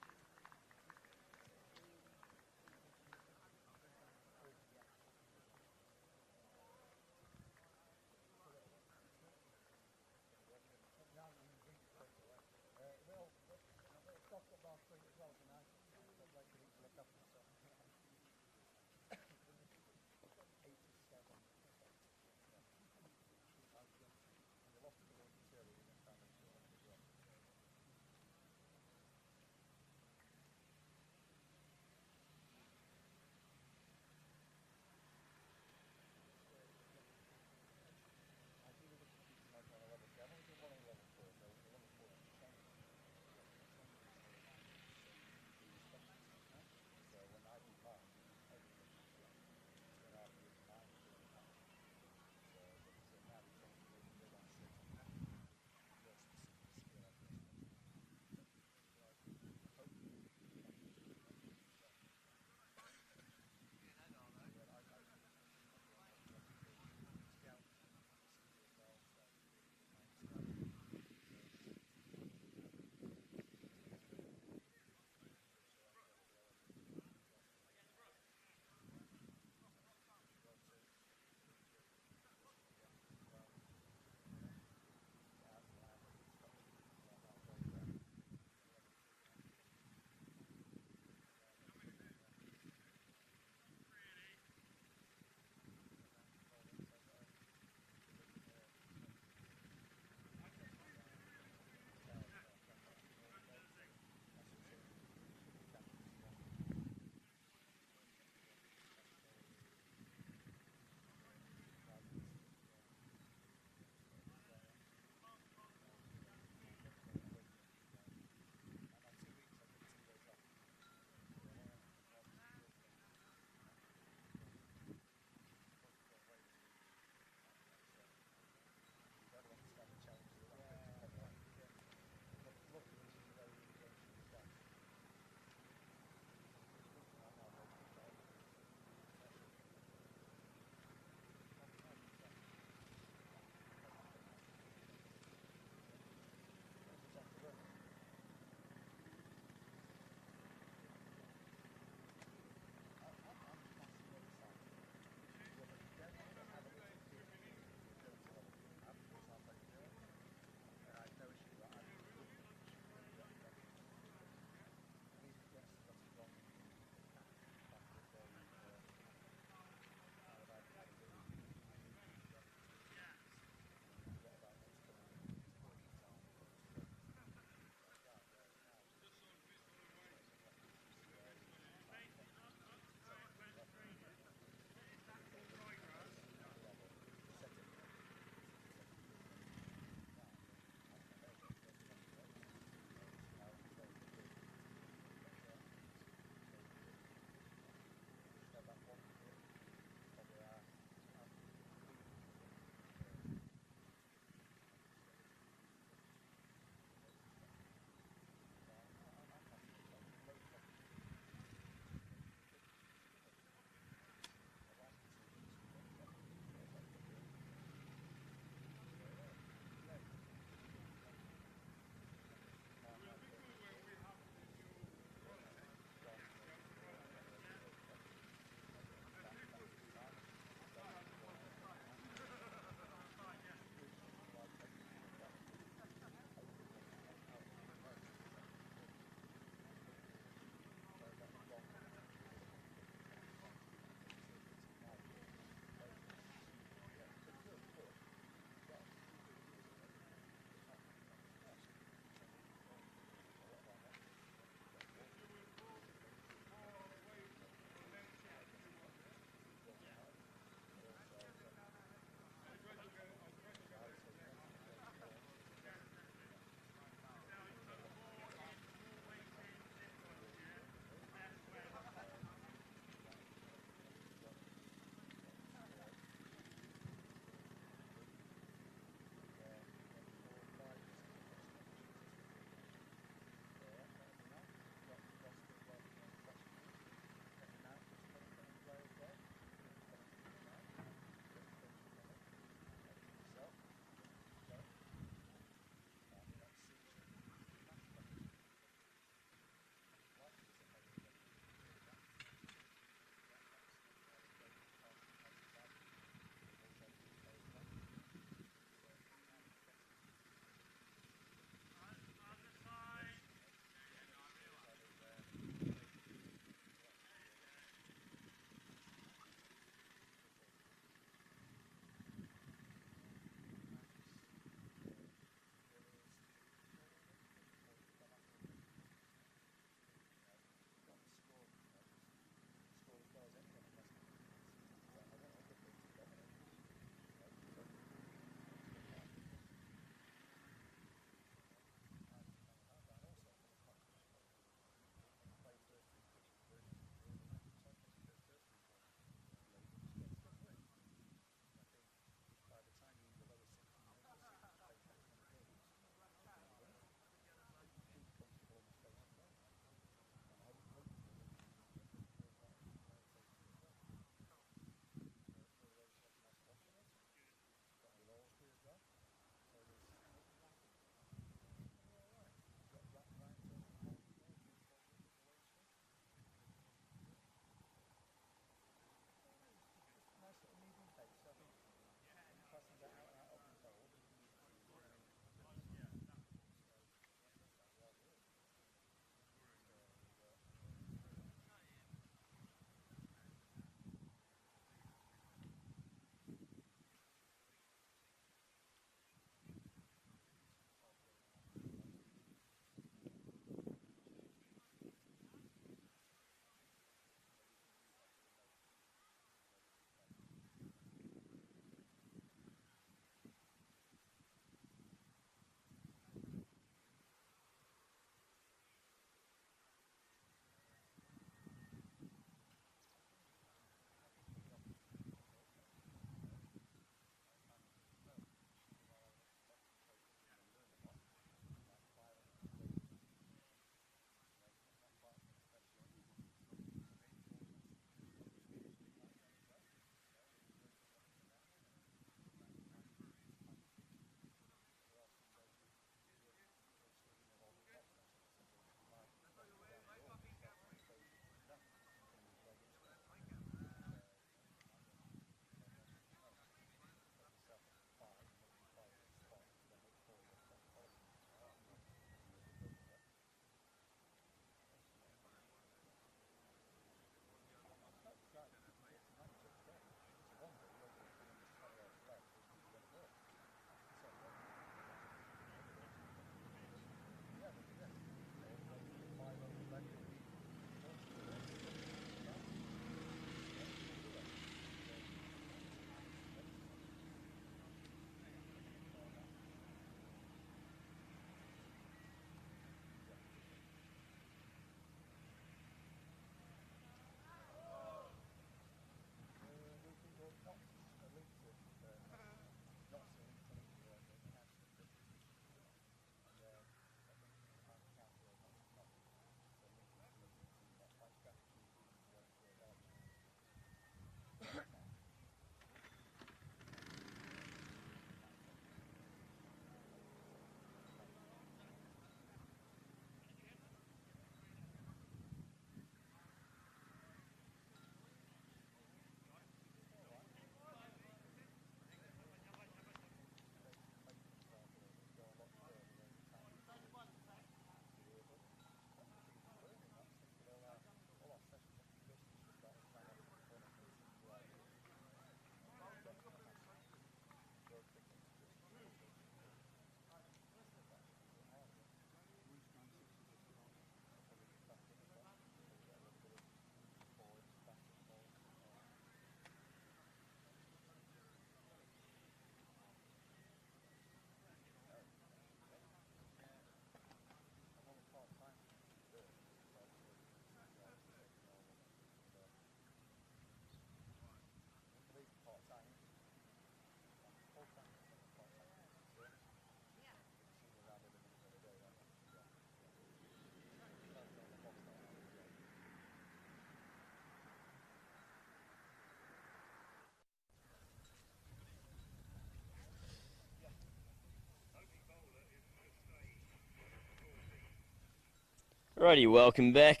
Righty, welcome back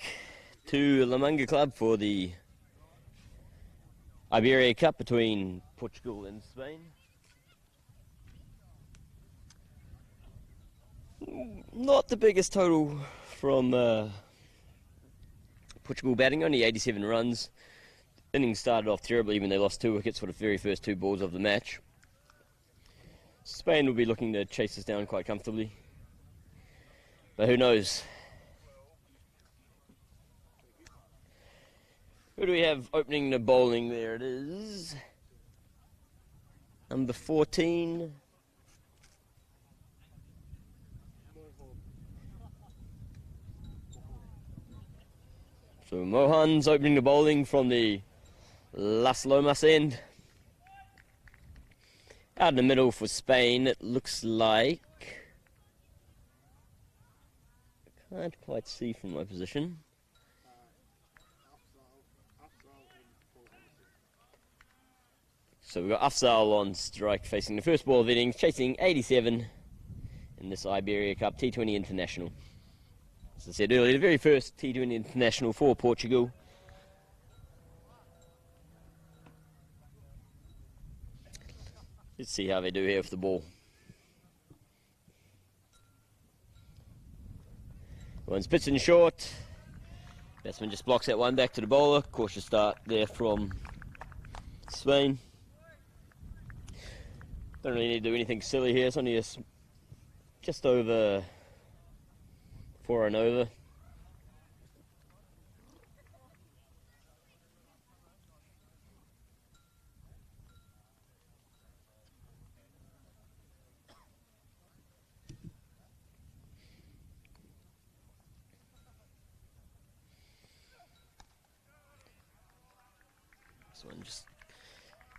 to La Manga Club for the Iberia Cup between Portugal and Spain. Not the biggest total from Portugal batting, only 87 runs. Innings started off terribly when they lost 2 wickets for the very first 2 balls of the match. Spain will be looking to chase us down quite comfortably, but who knows? Who do we have opening the bowling? There it is. Number 14. So Mohan's opening the bowling from the Las Lomas end. Out in the middle for Spain, it looks like. I can't quite see from my position. So we've got Afzal on strike facing the first ball of innings, chasing 87 in this Iberia Cup T20 International. As I said earlier, the very first T20 International for Portugal. Let's see how they do here with the ball. One's pitching short. Batsman just blocks that one back to the bowler. Cautious start there from Spain. Don't really need to do anything silly here. It's only just over 4 and over. This one just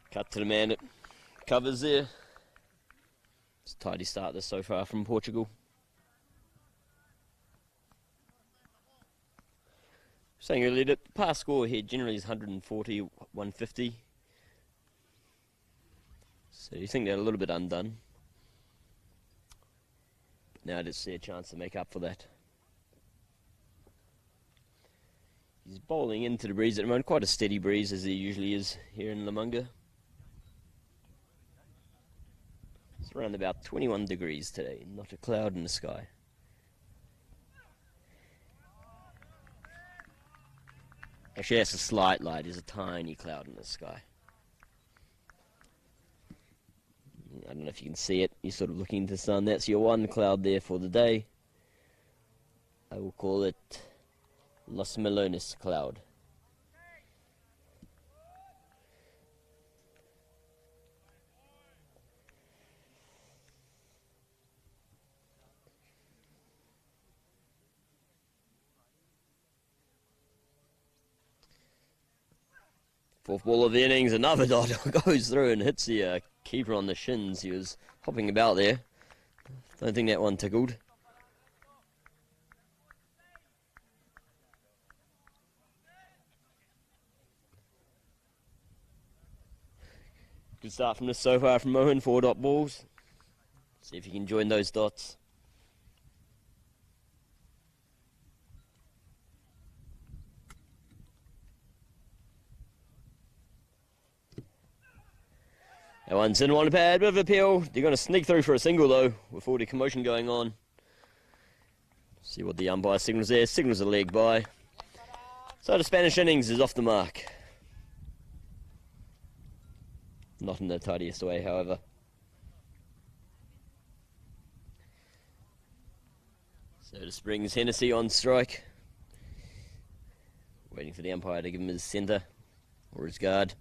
cut to the man that covers there. It's a tidy start this so far from Portugal. Saying earlier that the past score here generally is 140, 150. So you think they're a little bit undone. But now just see a chance to make up for that. He's bowling into the breeze at the moment, quite a steady breeze as he usually is here in La Manga. It's around about 21 degrees today, not a cloud in the sky. Actually, that's a slight light. There's a tiny cloud in the sky. I don't know if you can see it. You're sort of looking into the sun. That's your one cloud there for the day. I will call it Los Melones cloud. Fourth ball of the innings, another dot goes through and hits the keeper on the shins. He was hopping about there. Don't think that one tickled. Good start from this so far from Mohan, 4 dot balls. See if you can join those dots. That one's in one pad, bit of appeal. They're going to sneak through for a single though, with all the commotion going on. See what the umpire signals there. Signals a leg by. So the Spanish innings is off the mark. Not in the tidiest way, however. So this brings Hennessy on strike. Waiting for the umpire to give him his centre or his guard.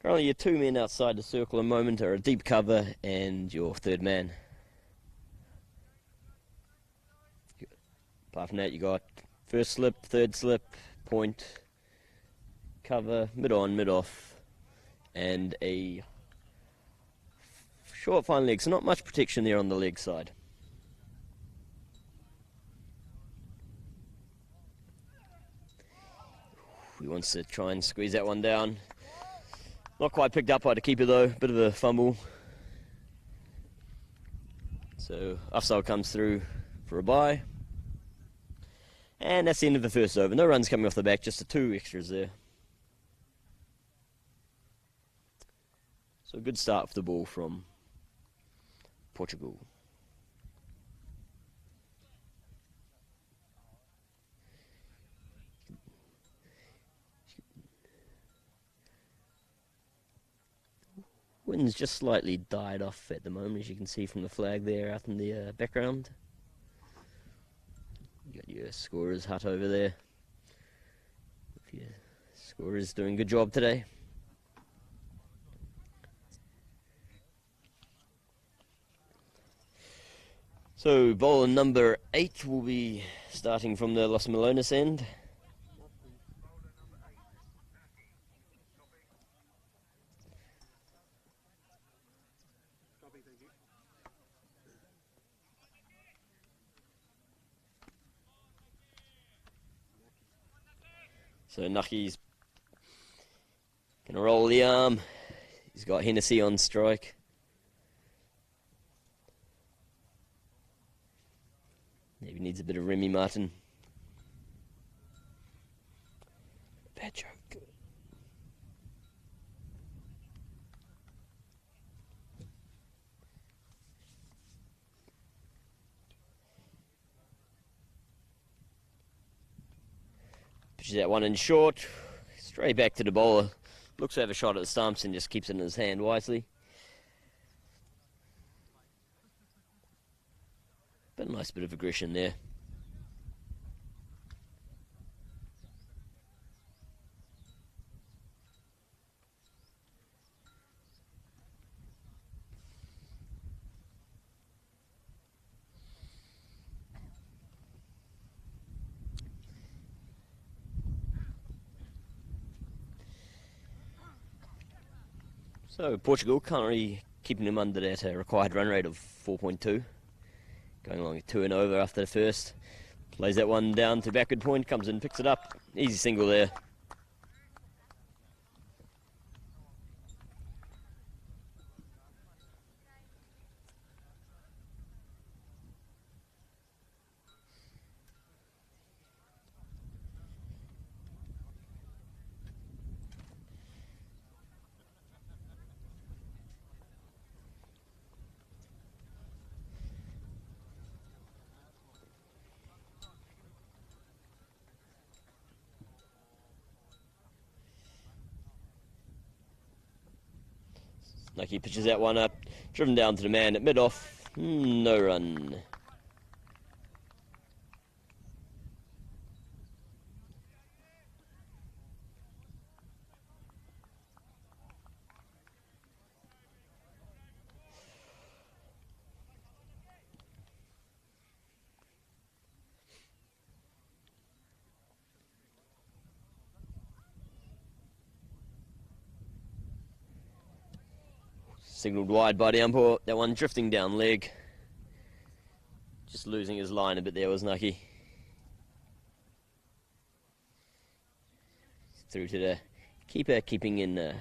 Currently your 2 men outside the circle a moment are a deep cover and your third man. Apart from that you got first slip, third slip, point, cover, mid on, mid off, and a short fine leg, so not much protection there on the leg side. He wants to try and squeeze that one down. Not quite picked up by the keeper though, bit of a fumble. So Afsal comes through for a bye. And that's the end of the first over. No runs coming off the back, just the 2 extras there. So a good start for the ball from Portugal. Wind's just slightly died off at the moment, as you can see from the flag there out in the background. You got your scorer's hut over there. If your scorer's doing a good job today. So bowler number 8 will be starting from the Los Melones end. So Nucky's going to roll the arm. He's got Hennessy on strike. Maybe needs a bit of Remy Martin. Bad joke. Pitches that one in short. Straight back to the bowler. Looks to have a shot at the stumps and just keeps it in his hand wisely. But a nice bit of aggression there. So Portugal currently keeping them under that required run rate of 4.2. Going along 2 and over after the first. Plays that one down to backward point, comes in, picks it up. Easy single there. Nucky pitches that one up, driven down to the man at mid-off, no run. Signalled wide by the umpire, that one drifting down leg. Just losing his line a bit there was Nucky. Through to the keeper, keeping in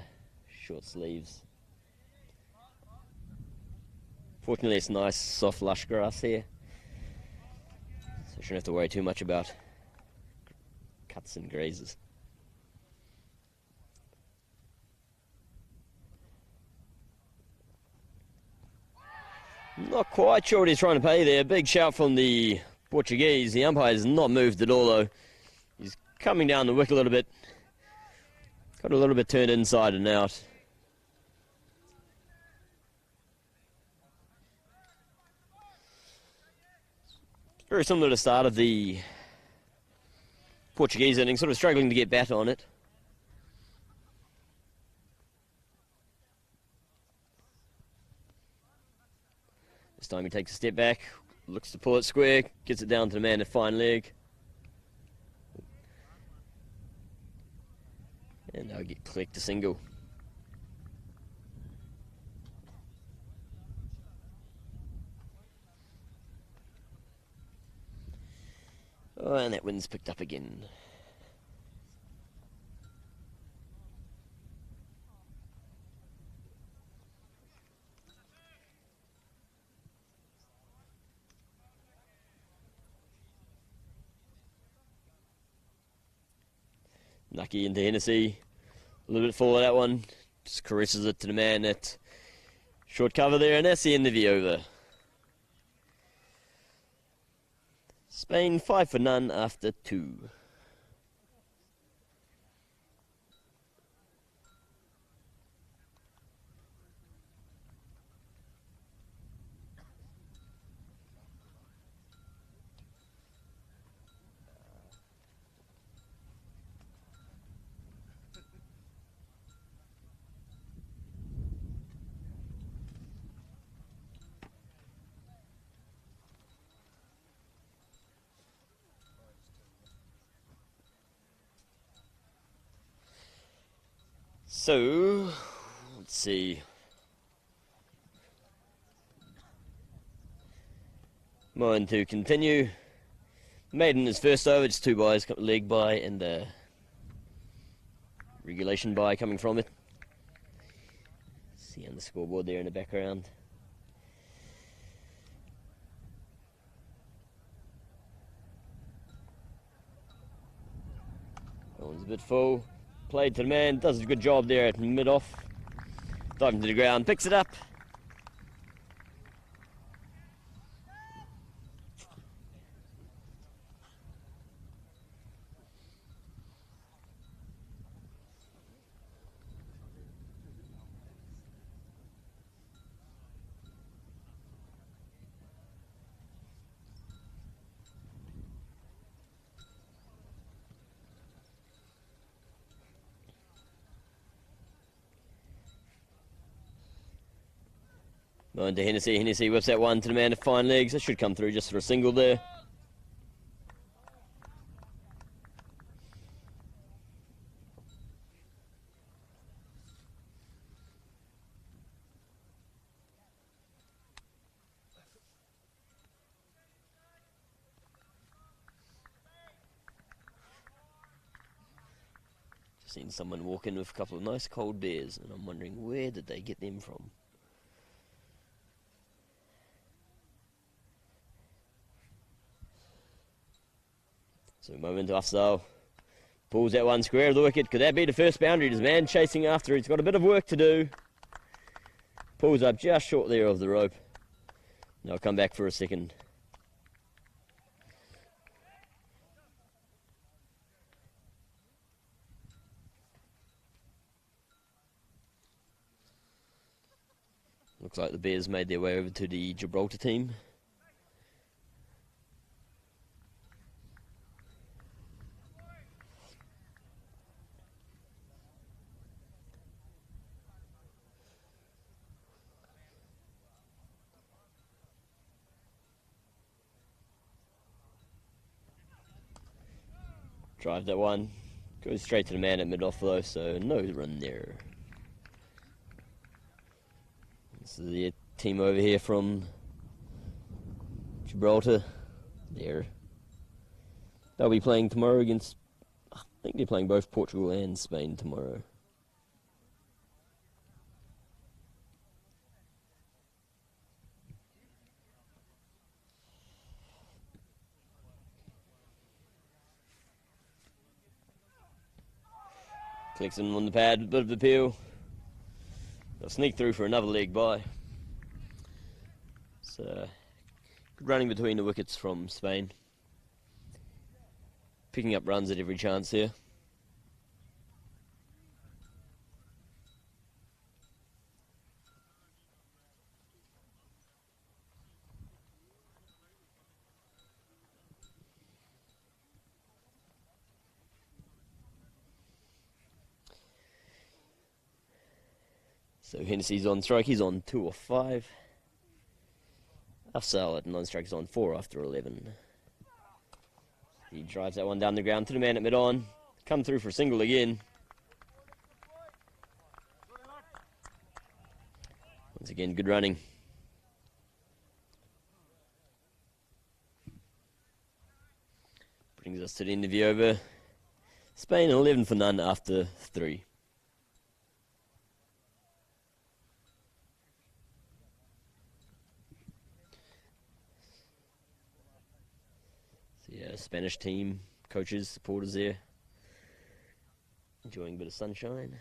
short sleeves. Fortunately it's nice soft lush grass here, so you shouldn't have to worry too much about cuts and grazes. Not quite sure what he's trying to pay there. Big shout from the Portuguese. The umpire has not moved at all though. He's coming down the wick a little bit. Got a little bit turned inside and out. Very similar to the start of the Portuguese innings, sort of struggling to get bat on it. This time he takes a step back, looks to pull it square, gets it down to the man at fine leg. And they'll get clicked to single. Oh, and that wind's picked up again. Nucky into Hennessy. A little bit full of that one. Just caresses it to the man at short cover there, and that's the end of the over. Spain 5 for none after 2. So, let's see. Mine to continue. Maiden is first over, just 2 byes, leg bye and a regulation bye coming from it. See on the scoreboard there in the background. That one's a bit full. Played to the man, does a good job there at mid-off. Diving to the ground, picks it up. Going to Hennessy. Hennessy whips that one to the man of fine legs. That should come through just for a single there. Just seen someone walk in with a couple of nice cold beers, and I'm wondering where did they get them from? So moment to Afzal. Pulls that one square of the wicket. Could that be the first boundary? His man chasing after. He's got a bit of work to do. Pulls up just short there of the rope. Now come back for a second. Looks like the Bears made their way over to the Gibraltar team. Drive that one. Goes straight to the man at mid-off though, so no run there. This is the team over here from Gibraltar. There. They'll be playing tomorrow against, I think they're playing both Portugal and Spain tomorrow. Clicks in on the pad, a bit of appeal. They'll sneak through for another leg bye. So, good running between the wickets from Spain. Picking up runs at every chance here. So Hennessy's on strike, he's on 2 or 5. Afzal at non-strike is on 4 after 11. He drives that one down the ground to the man at mid-on. Come through for single again. Once again, good running. Brings us to the end of the over. Spain 11 for none after 3. Yeah, Spanish team, coaches, supporters there. Enjoying a bit of sunshine.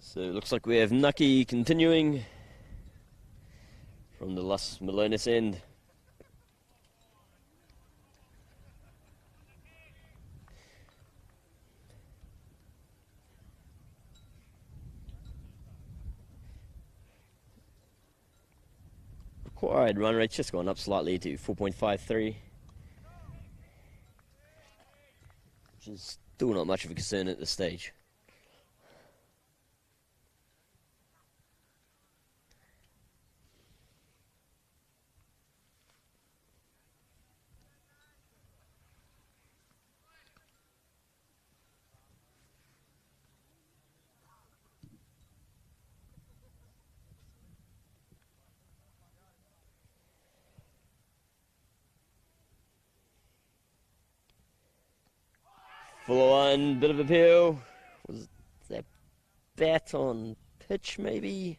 So it looks like we have Nucky continuing from the Las Melones end. Required run rate's just gone up slightly to 4.53, which is still not much of a concern at this stage. Full on, bit of appeal. Was that bat on pitch, maybe?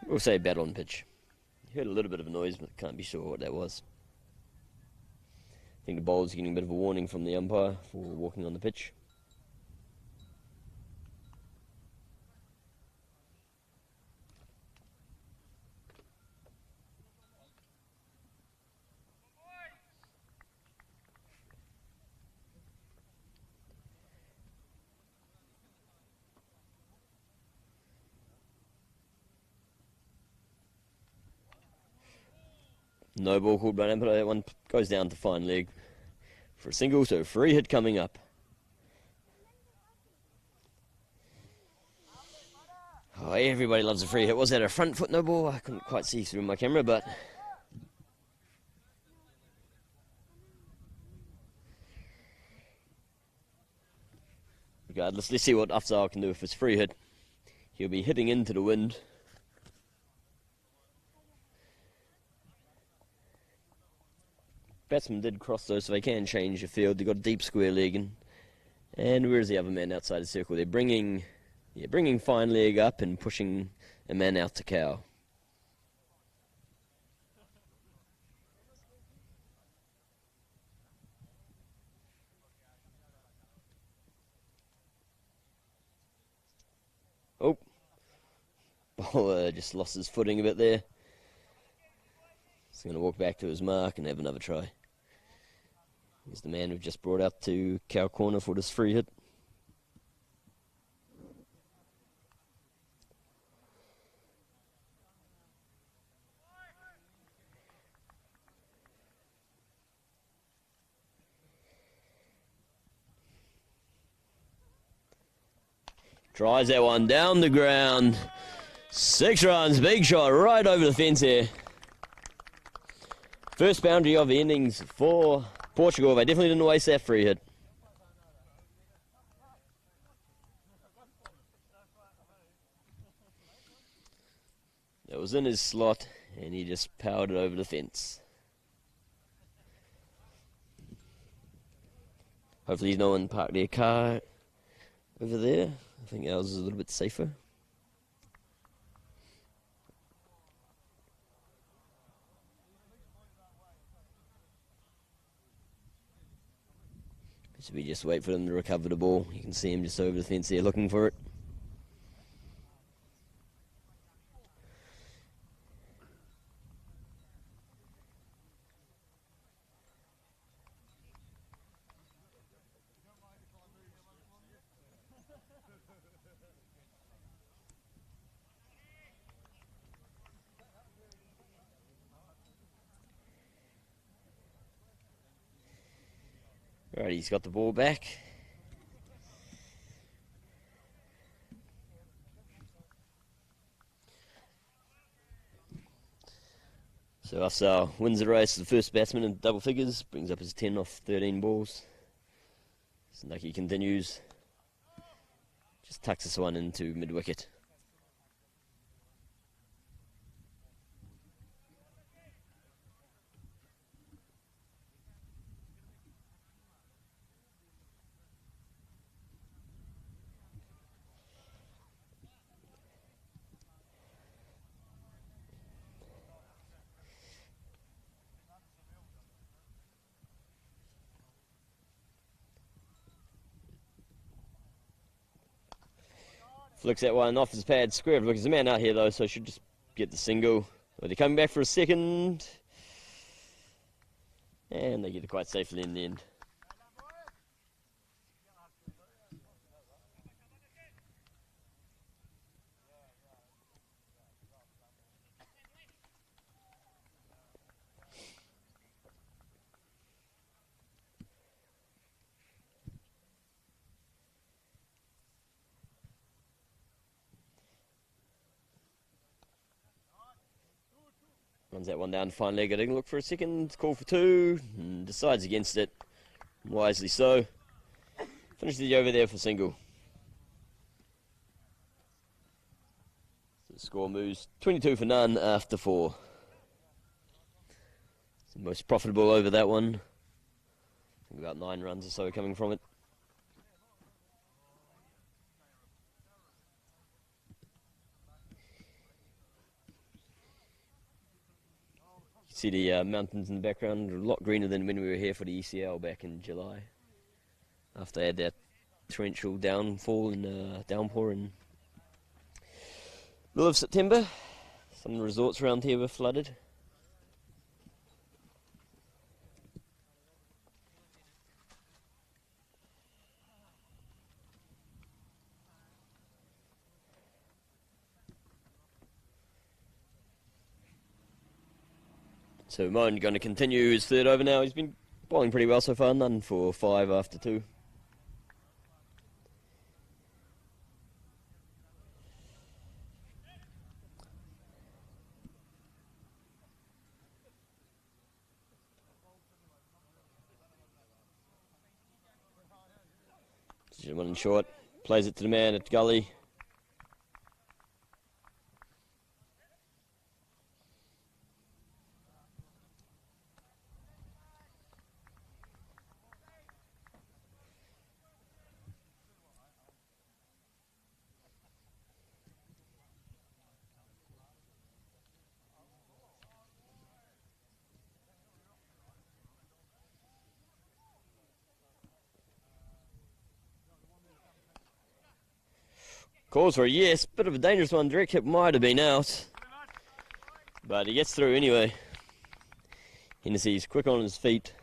We'll say bat on pitch. You heard a little bit of a noise, but can't be sure what that was. I think the bowler's getting a bit of a warning from the umpire for walking on the pitch. No ball called by an umpire. That one goes down to fine leg for a single, so free hit coming up. Oh, everybody loves a free hit. Was that a front foot no ball? I couldn't quite see through my camera, but regardless, let's see what Afzal can do if it's free hit. He'll be hitting into the wind. Batsman did cross though, so they can change the field. They've got a deep square leg, and where's the other man outside the circle? They're bringing fine leg up and pushing a man out to cow. Oh, bowler just lost his footing a bit there. He's going to walk back to his mark and have another try. He's the man we've just brought out to cow corner for this free hit. Tries that one down the ground. 6 runs, big shot right over the fence here. First boundary of the innings for Portugal. They definitely didn't waste that free hit. It was in his slot and he just powered it over the fence. Hopefully no one parked their car over there. I think ours is a little bit safer. So we just wait for them to recover the ball. You can see him just over the fence there looking for it. Right, he's got the ball back. So Afzal wins the race, the first batsman in double figures, brings up his 10 off 13 balls. So Nucky continues. Just tucks this one into mid-wicket. Flicks that one off his pad square. Look, there's a man out here though, so should just get the single. But they're coming back for a second. And they get it quite safely in the end. Runs that one down to fine leg. Didn't look for a second. Call for two. And decides against it. Wisely so. Finishes it over there for single. So the score moves 22 for none after 4. It's the most profitable over that one. I think about 9 runs or so coming from it. See the mountains in the background, a lot greener than when we were here for the ECL back in July. After they had that torrential downfall and downpour in middle of September. Some of the resorts around here were flooded. So Moan going to continue his third over now. He's been bowling pretty well so far, none for 5 after 2. One in short, plays it to the man at gully. Calls for a yes, bit of a dangerous one. Direct hit might have been out, but he gets through anyway. Hennessy's quick on his feet.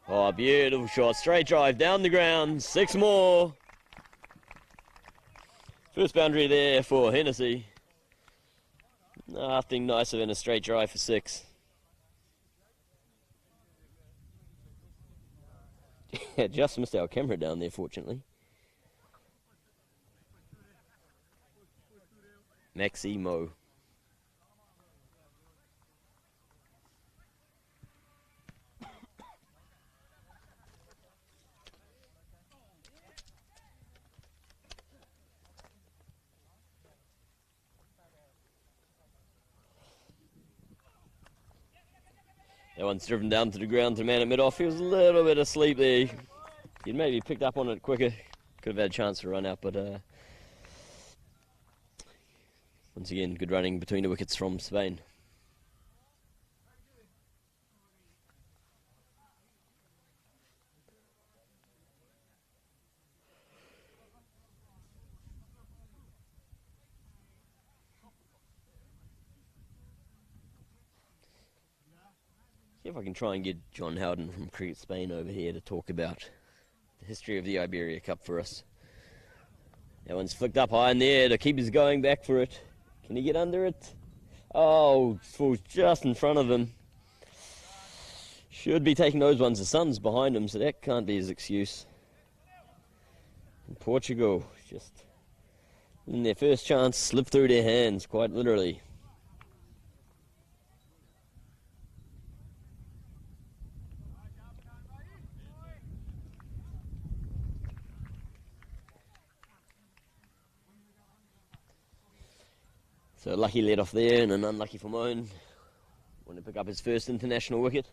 Oh, beautiful shot. Straight drive down the ground. 6 more. First boundary there for Hennessy. Nothing nicer than a straight drive for 6. Just missed our camera down there, fortunately. Maximo. That one's driven down to the ground to the man at mid-off. He was a little bit asleep there. He'd maybe picked up on it quicker. Could have had a chance to run out, but once again, good running between the wickets from Spain. See if I can try and get John Alden from Cricket Spain over here to talk about the history of the Iberia Cup for us. That one's flicked up high in the air. The keeper's going back for it. Can he get under it? Oh, falls just in front of him. Should be taking those ones. The sun's behind him, so that can't be his excuse. And Portugal just in their first chance slipped through their hands, quite literally. So lucky let off there, and an unlucky for Moan. Want to pick up his first international wicket.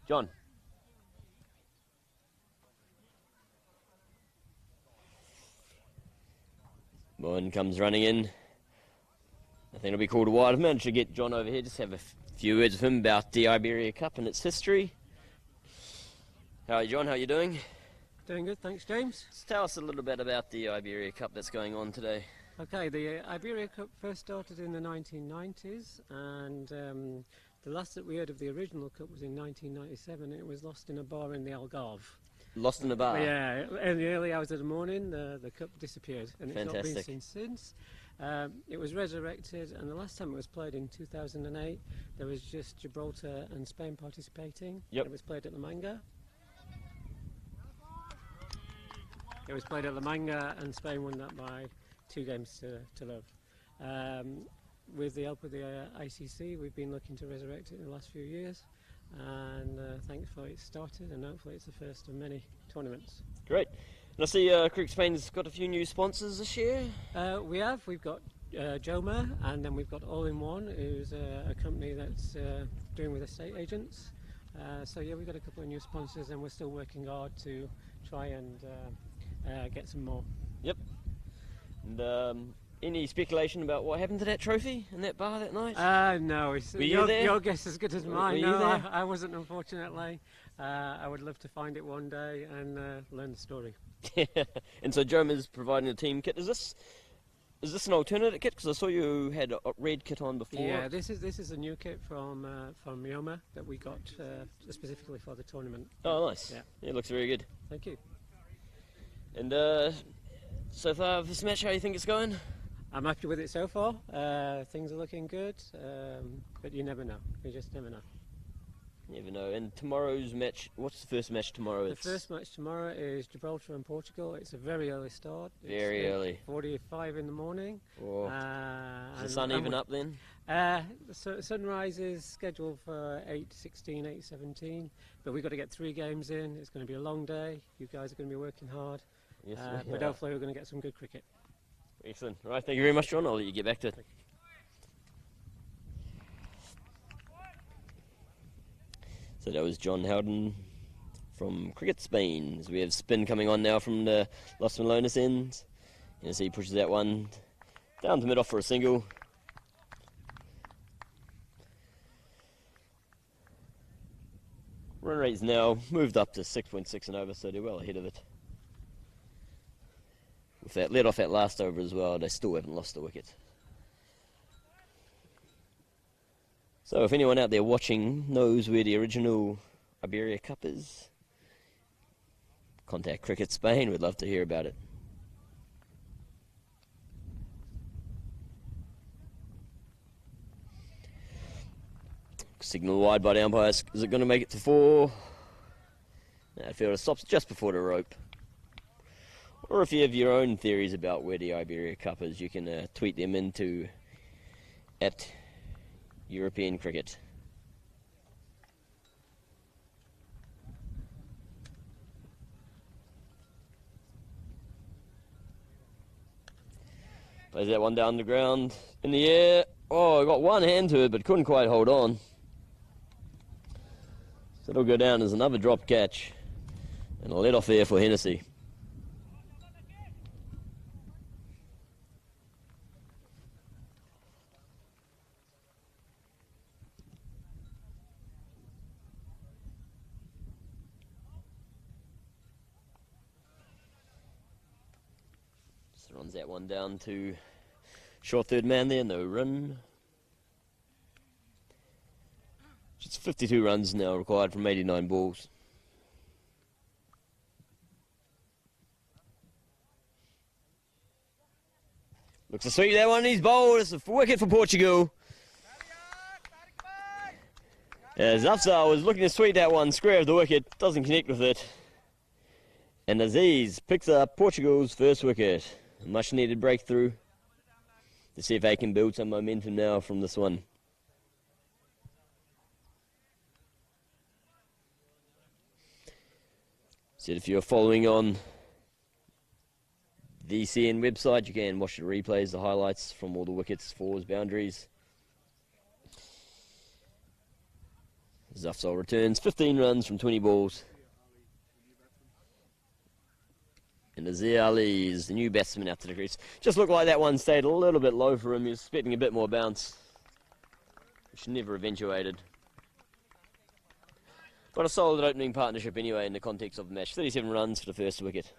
John. Moan comes running in. I think it'll be called a wide. I've managed to get John over here, just have a few words with him about the Iberia Cup and its history. How are you, John? How are you doing? Doing good, thanks, James. Just tell us a little bit about the Iberia Cup that's going on today. Okay, the Iberia Cup first started in the 1990s, and the last that we heard of the original cup was in 1997. It was lost in a bar in the Algarve. Lost in a bar? Yeah, in the early hours of the morning, the cup disappeared, and it's not been Fantastic. seen since. It was resurrected, and the last time it was played in 2008, there was just Gibraltar and Spain participating. Yep. It was played at La Manga. It was played at La Manga, and Spain won that by 2 games to love. With the help of the ICC, we've been looking to resurrect it in the last few years, and thankfully it's started, and hopefully it's the first of many tournaments. Great. And I see Cricket Spain's got a few new sponsors this year. We've got Joma, and then we've got All in One, who's a company that's doing with estate agents. So yeah, we've got a couple of new sponsors, and we're still working hard to try and get some more. Yep. And any speculation about what happened to that trophy in that bar that night? No, Were you there? your guess is as good as mine. Were you No, there? I wasn't, unfortunately. I would love to find it one day and learn the story. And so Joma's providing a team kit. Is this an alternate kit? Because I saw you had a red kit on before. Yeah, this is a new kit from Yoma that we got specifically for the tournament. Oh, nice. Yeah. It looks very good. Thank you. And so far this match, how do you think it's going? I'm happy with it so far. Things are looking good, but you never know. You just never know. Never know. And tomorrow's match, what's the first match tomorrow? The first match tomorrow is Gibraltar and Portugal. It's a very early start. Very early. 4:45 in the morning. Oh. Is the sun even up then? The sunrise is scheduled for 8:16, 8:17, but we've got to get 3 games in. It's going to be a long day. You guys are going to be working hard, Yes, but hopefully we're going to get some good cricket. Excellent. Right, thank you very much, John. I'll let you get back to it. So that was John Alden from Cricket Spain. As we have spin coming on now from the Los Melones end. And as he pushes that one down to mid-off for a single. Run rate's now moved up to 6.6 and over, so they're well ahead of it. With that let off that last over as well, they still haven't lost a wicket. So if anyone out there watching knows where the original Iberia Cup is, contact Cricket Spain, we'd love to hear about it. Signal wide by the umpires. Is it going to make it to 4? No, fielder stops just before the rope. Or if you have your own theories about where the Iberia Cup is, you can tweet them into @European Cricket. Plays that one down the ground, in the air. Oh, got one hand to it, but couldn't quite hold on. So it'll go down as another drop catch. And a let off there for Hennessy. So runs that one down to short third man there, no run. Just 52 runs now required from 89 balls. Looks to sweep that one, he's bowled. It's a wicket for Portugal. As Afzal was looking to sweep that one, square of the wicket, doesn't connect with it. And Aziz picks up Portugal's first wicket. A much needed breakthrough to see if they can build some momentum now from this one. So if you're following on the DCN website. You can watch the replays, the highlights from all the wickets, fours, boundaries. Zafzal returns 15 runs from 20 balls. And Azir Ali is the new batsman out to the crease. Just looked like that one stayed a little bit low for him. He was expecting a bit more bounce, which never eventuated. But a solid opening partnership anyway in the context of the match. 37 runs for the first wicket.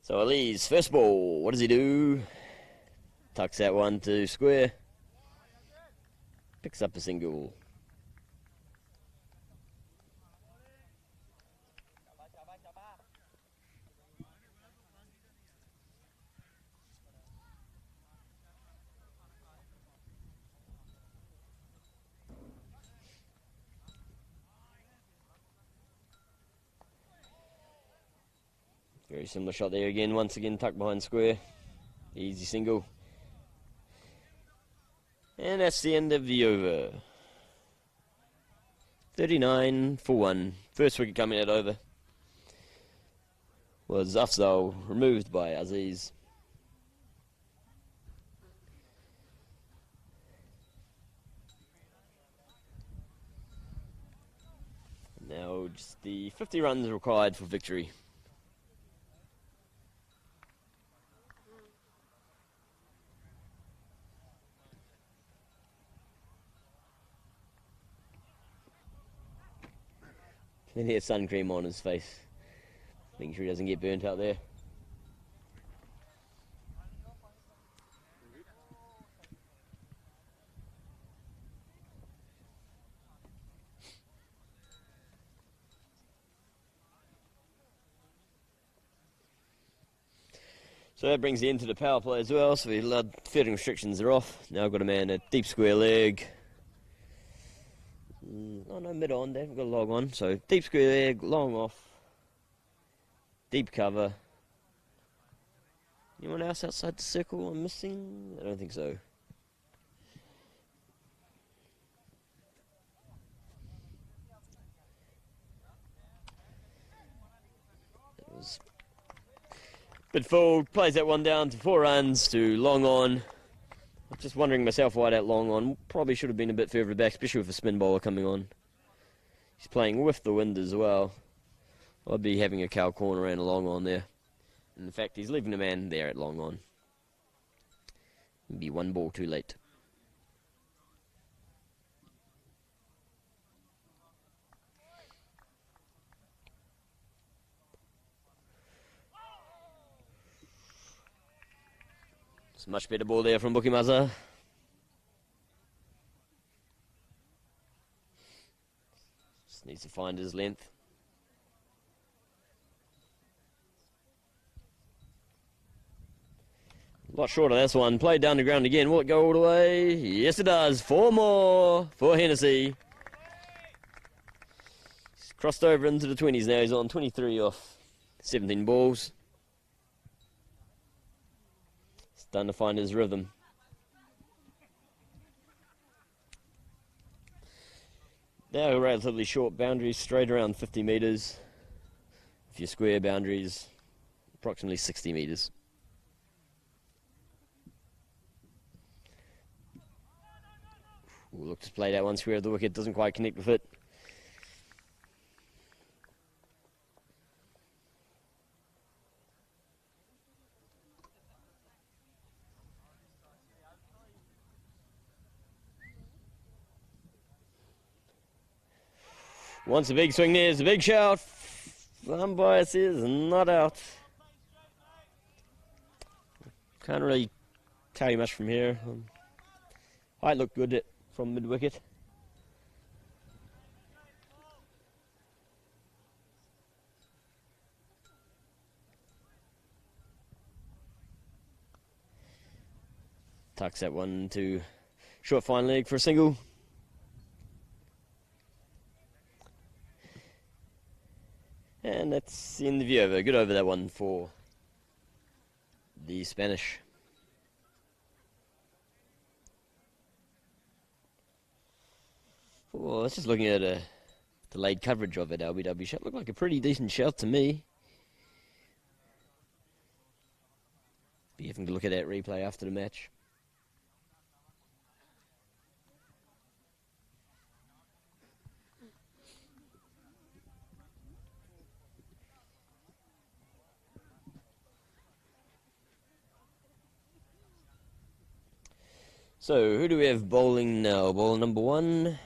So Ali's first ball, what does he do? Tucks that one to square. Picks up a single. Very similar shot there again, once again tucked behind square. Easy single. And that's the end of the over. 39 for 1. First wicket coming out over was Afzal, removed by Aziz. Now just the 50 runs required for victory. Plenty of sun cream on his face, making sure he doesn't get burnt out there. So that brings the end to the power play as well, so the fielding restrictions are off. Now I've got a man at deep square leg. Oh no, mid on, they haven't got a log on. So deep square leg, long off, deep cover. Anyone else outside the circle I'm missing? I don't think so. That was bit full, plays that one down to 4 runs to long on. I'm just wondering myself why that long on probably should have been a bit further back, especially with a spin bowler coming on. He's playing with the wind as well. I'd be having a cow corner and a long on there. And in fact, he's leaving a man there at long on. Be 1 ball too late. It's a much better ball there from Bukimaza. Just needs to find his length. A lot short of this one. Played down the ground again. Will it go all the way? Yes, it does. 4 more for Hennessy. He's crossed over into the 20s now. He's on 23 off 17 balls. Starting to find his rhythm. They're relatively short boundaries, straight around 50 metres. If your square boundaries, approximately 60 metres. We'll look to play that one square of the wicket, doesn't quite connect with it. Wants a big swing there, it's a big shout. Umpire says not out. Can't really tell you much from here. Height looked good from mid-wicket. Tucks that one to short fine leg for a single. And that's the end of the over. Good over that one for the Spanish. Well, let's just looking at a delayed coverage of it. LBW shot looked like a pretty decent shot to me. Be having to look at that replay after the match. So, who do we have bowling now? Bowler number 1.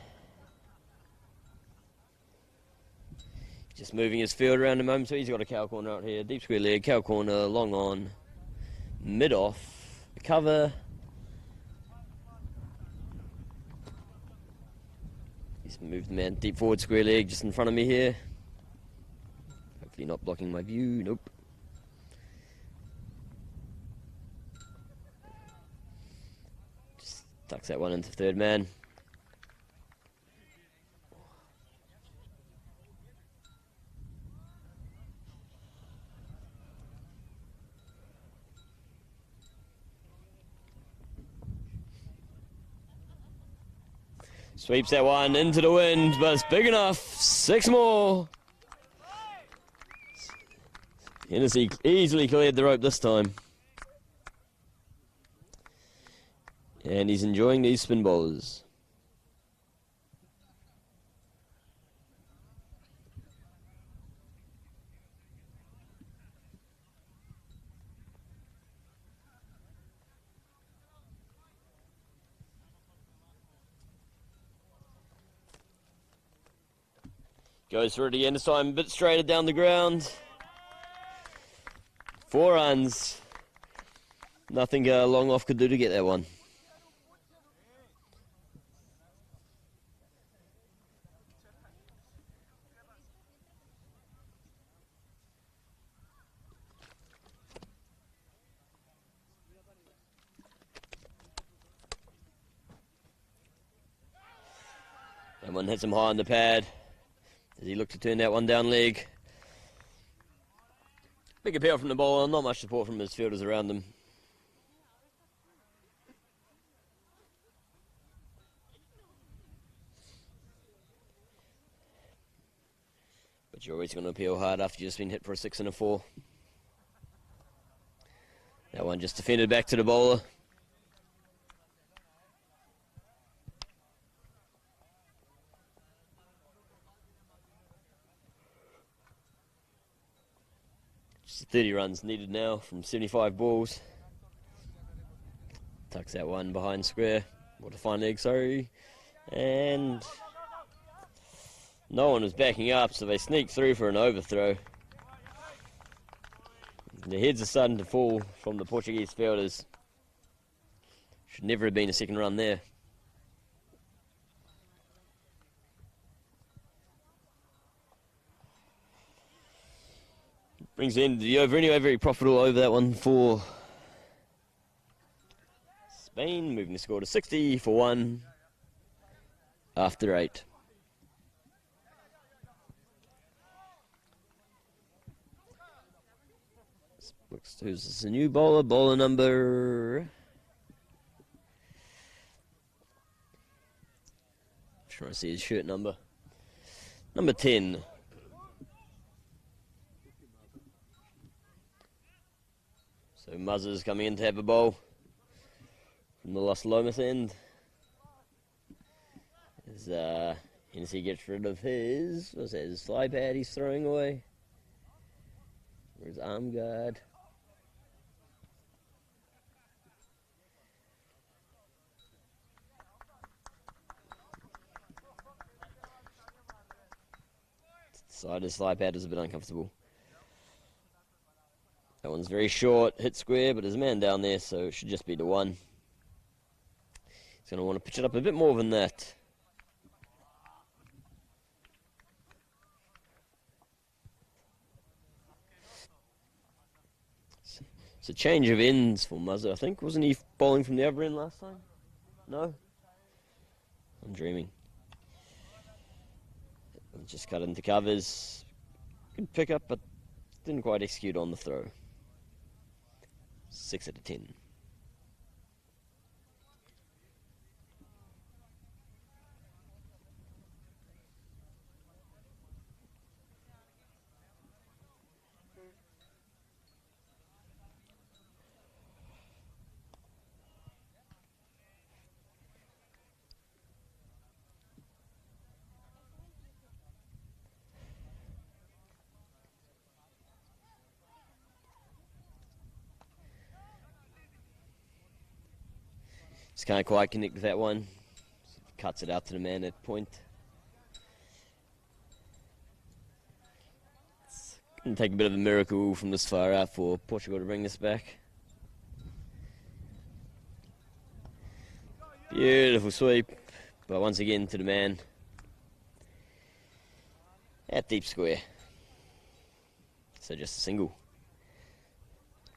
Just moving his field around the moment, so he's got a cow corner out here. Deep square leg, cow corner, long on, mid off, cover. He's moved the man deep forward square leg just in front of me here. Hopefully not blocking my view, nope. Just tucks that one into third man. Sweeps that one into the wind, but it's big enough. 6 more. Hennessy easily cleared the rope this time. And he's enjoying these spin bowlers. Goes for it again, this time a bit straighter down the ground. 4 runs. Nothing long off could do to get that one. That one hits him high on the pad as he looked to turn that one down leg. Big appeal from the bowler, not much support from his fielders around him. But you're always going to appeal hard after you've just been hit for a 6 and a 4. That one just defended back to the bowler. Just 30 runs needed now from 75 balls. Tucks that one behind square. What a fine leg, sorry. And no one was backing up, so they sneaked through for an overthrow. The heads are starting to fall from the Portuguese fielders. Should never have been a second run there. Brings the end of the over anyway, very profitable over that one for Spain, moving the score to 60 for 1 after 8. Who's this? A new bowler? Bowler number... trying to see his shirt number. Number 10. So Muzzer's coming in to have a bowl from the Los Lomas end. As Hennessy gets rid of his, what's that, his fly pad he's throwing away. Or his arm guard. Side his fly pad is a bit uncomfortable. That one's very short, hit square, but there's a man down there, so it should just be the 1. He's going to want to pitch it up a bit more than that. It's a change of ends for Muzzer, I think. Wasn't he bowling from the other end last time? No? I'm dreaming. Just cut into covers. Good pick up, but didn't quite execute on the throw. 6 out of 10. Just can't quite connect with that one. Cuts it out to the man at point. It's going to take a bit of a miracle from this far out for Portugal to bring this back. Beautiful sweep, but once again to the man at deep square. So just a single.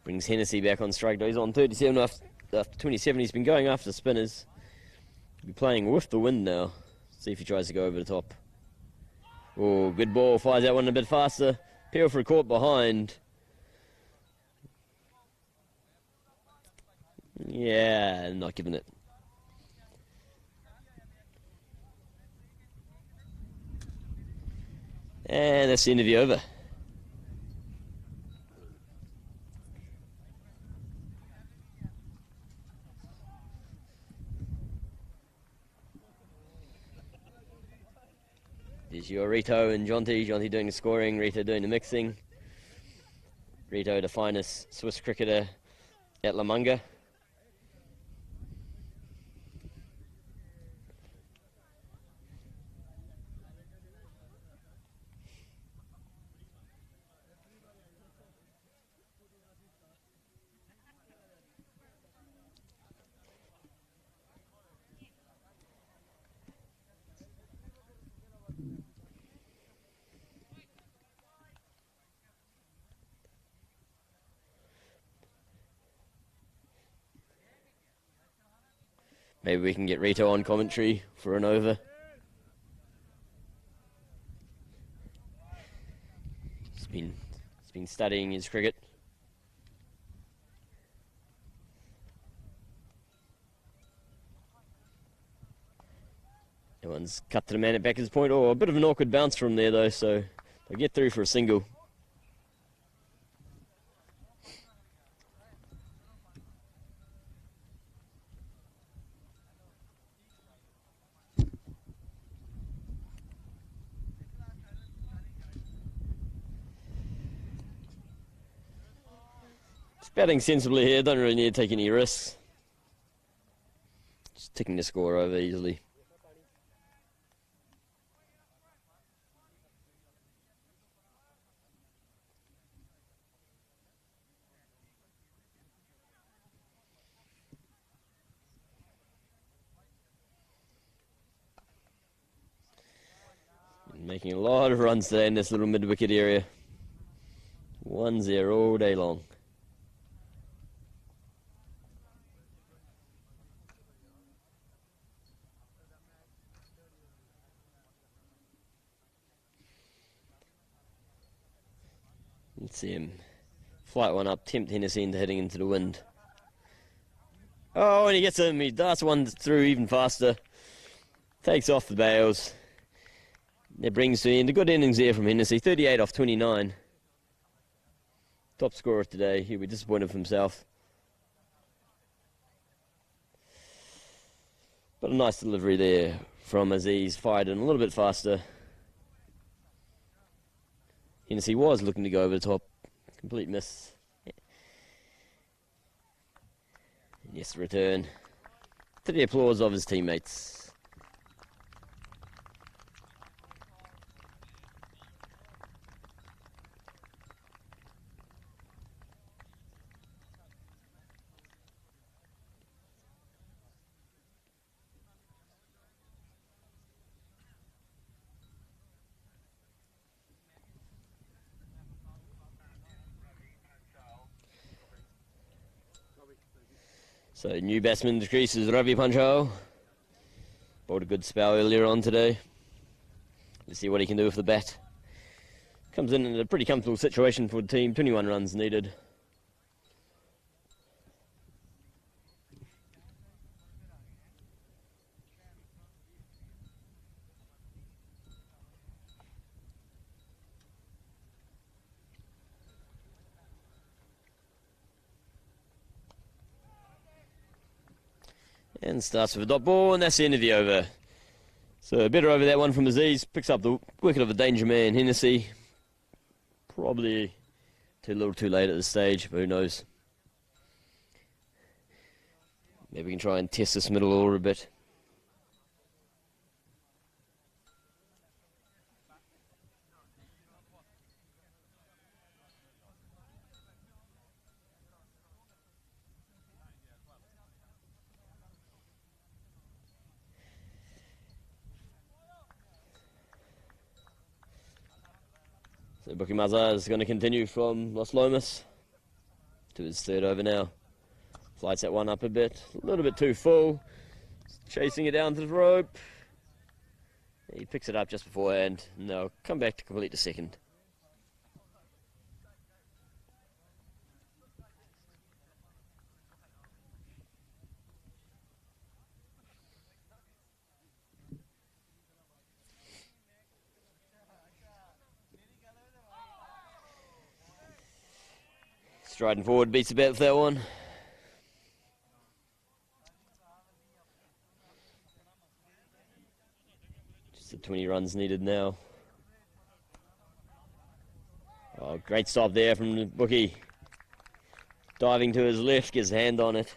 Brings Hennessy back on strike. He's on 37 after 27. He's been going after spinners. He'll be playing with the wind now. See if he tries to go over the top. Oh, good ball. Fires that one a bit faster. Peel for a caught behind. Yeah, not giving it. And that's the interview over. There's your Rito and Jonty. Jonty doing the scoring, Rito doing the mixing. Rito, the finest Swiss cricketer at La Manga. Maybe we can get Rito on commentary for an over. He's been studying his cricket. That one's cut to the man at Becker's point. Oh, a bit of an awkward bounce from there though, so they'll get through for a single. Batting sensibly here, don't really need to take any risks. Just ticking the score over easily. Making a lot of runs today in this little mid-wicket area. 1-0 all day long. Let's see him flight one up, tempt Hennessy into heading into the wind. Oh, and he gets him. He darts one through even faster. Takes off the bails. That brings to the end a good innings there from Hennessy. 38 off 29. Top scorer today. He'll be disappointed with himself. But a nice delivery there from Aziz. Fired in a little bit faster. Hennessy was looking to go over the top. Complete miss. Yes, return. To the applause of his teammates. So new batsman to crease is Ravi Panchal. Bowled a good spell earlier on today. Let's see what he can do with the bat. Comes in a pretty comfortable situation for the team. 21 runs needed. And starts with a dot ball, and that's the end of the over. So a better over that one from Aziz. Picks up the wicket of a danger man, Hennessy. Probably too little too late at this stage, but who knows. Maybe we can try and test this middle order a bit. So Buki Mazza is going to continue from Los Lomas to his third over now. Flights that one up a bit, a little bit too full. Chasing it down to the rope. He picks it up just beforehand. And they'll come back to complete the second. Striding forward beats the bat with that one. Just the 20 runs needed now. Oh, great stop there from the bookie. Diving to his left, gets a hand on it.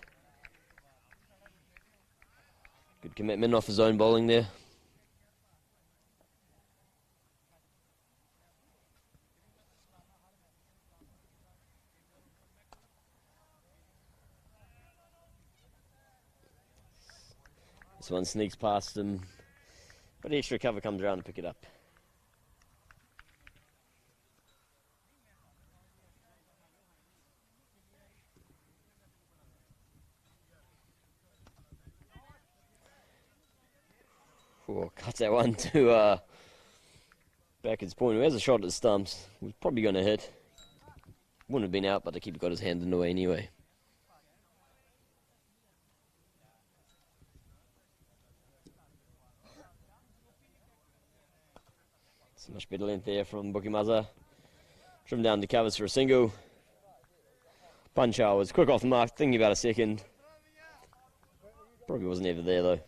Good commitment off his own bowling there. This one sneaks past him, but the extra cover comes around to pick it up. Oh, cuts that one to Beckett's point, who has a shot at the stumps. Was probably going to hit. Wouldn't have been out, but the keeper got his hand in the way anyway. So much better length there from Buki Mazza. Trimmed down the covers for a single. Panchal was quick off the mark, thinking about a second. Probably wasn't ever there though.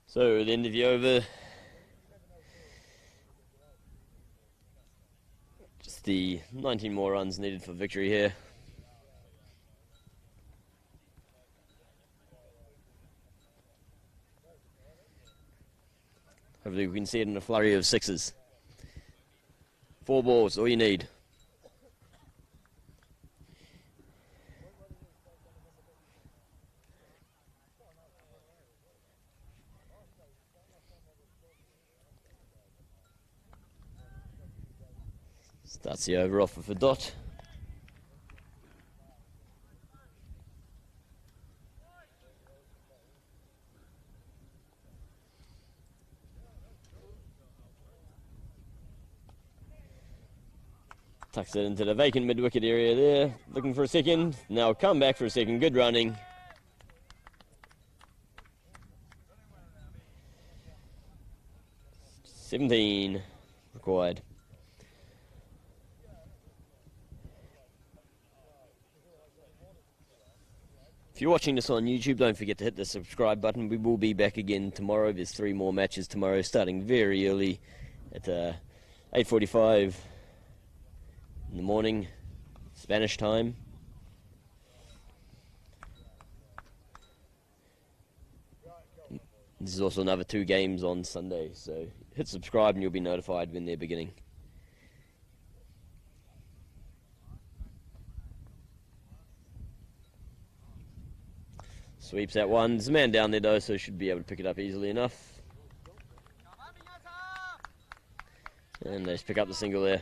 So, the end of the over. Just the 19 more runs needed for victory here. Hopefully we can see it in a flurry of sixes. 4 balls, all you need. Starts the over off with a dot. Tucks it into the vacant mid-wicket area there. Looking for a second. Now come back for a second. Good running. $17 required. If you're watching this on YouTube, don't forget to hit the subscribe button. We will be back again tomorrow. There's 3 more matches tomorrow, starting very early at 8:45 in the morning, Spanish time. This is also another 2 games on Sunday, so hit subscribe and you'll be notified when they're beginning. Sweeps that one. There's a man down there though, so should be able to pick it up easily enough. And they just pick up the single there.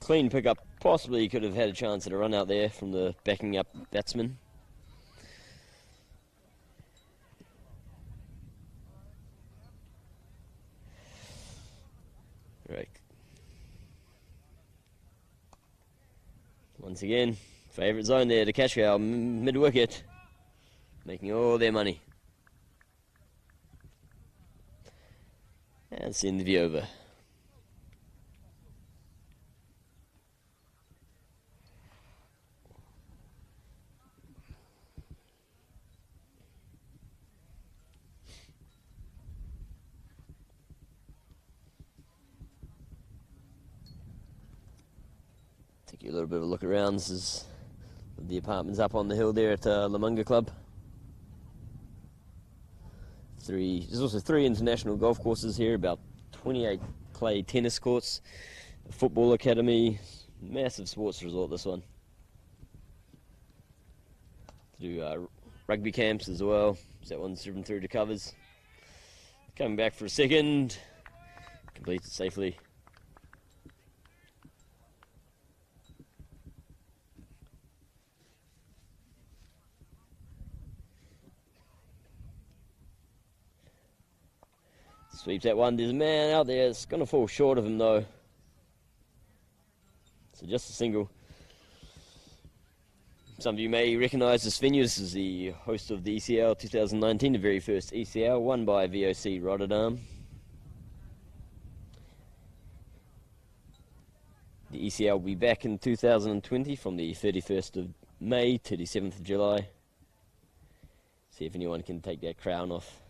Clean pickup. Possibly could have had a chance at a run out there from the backing up batsman. Right. Once again, favourite zone there to Kashkar, mid-wicket, making all their money. And send the view over. Take you a little bit of a look around. This is the apartments up on the hill there at Lamunga Club. There's also 3 international golf courses here, about 28 clay tennis courts, a football academy, massive sports resort this one. Do rugby camps as well, so that one's driven through to covers. Coming back for a second, completed safely. Sweeps that one. There's a man out there. It's going to fall short of him though. So just a single. Some of you may recognise this venue. This is the host of the ECL 2019, the very first ECL, won by VOC Rotterdam. The ECL will be back in 2020 from the 31st of May to the 7th of July. See if anyone can take that crown off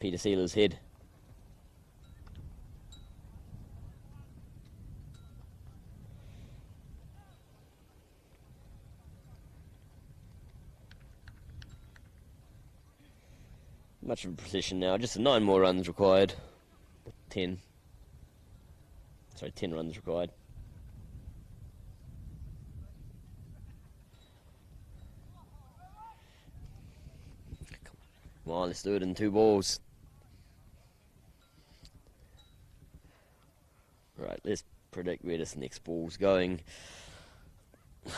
Peter Seeler's head. Much of a procession now, just 9 more runs required. 10 runs required. Come on, let's do it in 2 balls. Right, let's predict where this next ball's going.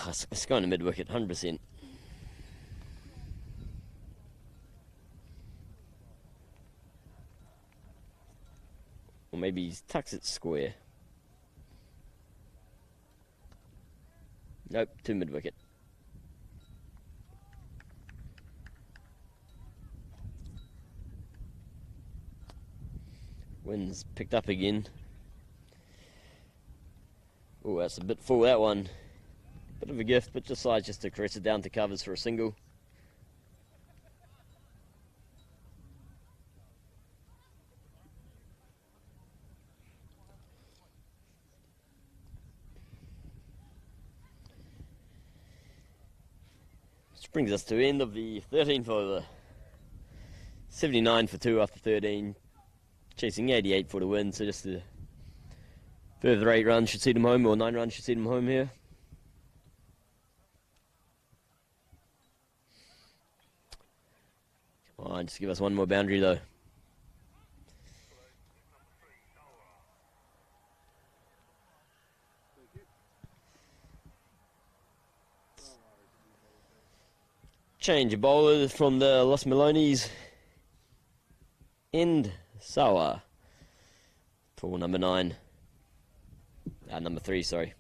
It's going to mid-wicket, 100%. Or maybe he tucks it square. Nope, to mid-wicket. Wind's picked up again. Oh, that's a bit full, that one. Bit of a gift, but decides just to caress it down to covers for a single. Brings us to end of the 13th over. 79 for 2 after 13. Chasing 88 for the win, so just a further 8 runs should see them home, or 9 runs should see them home here. Come on, just give us one more boundary though. Change of bowler from the Los Melones. End Sawa for number 9. Number 3, sorry.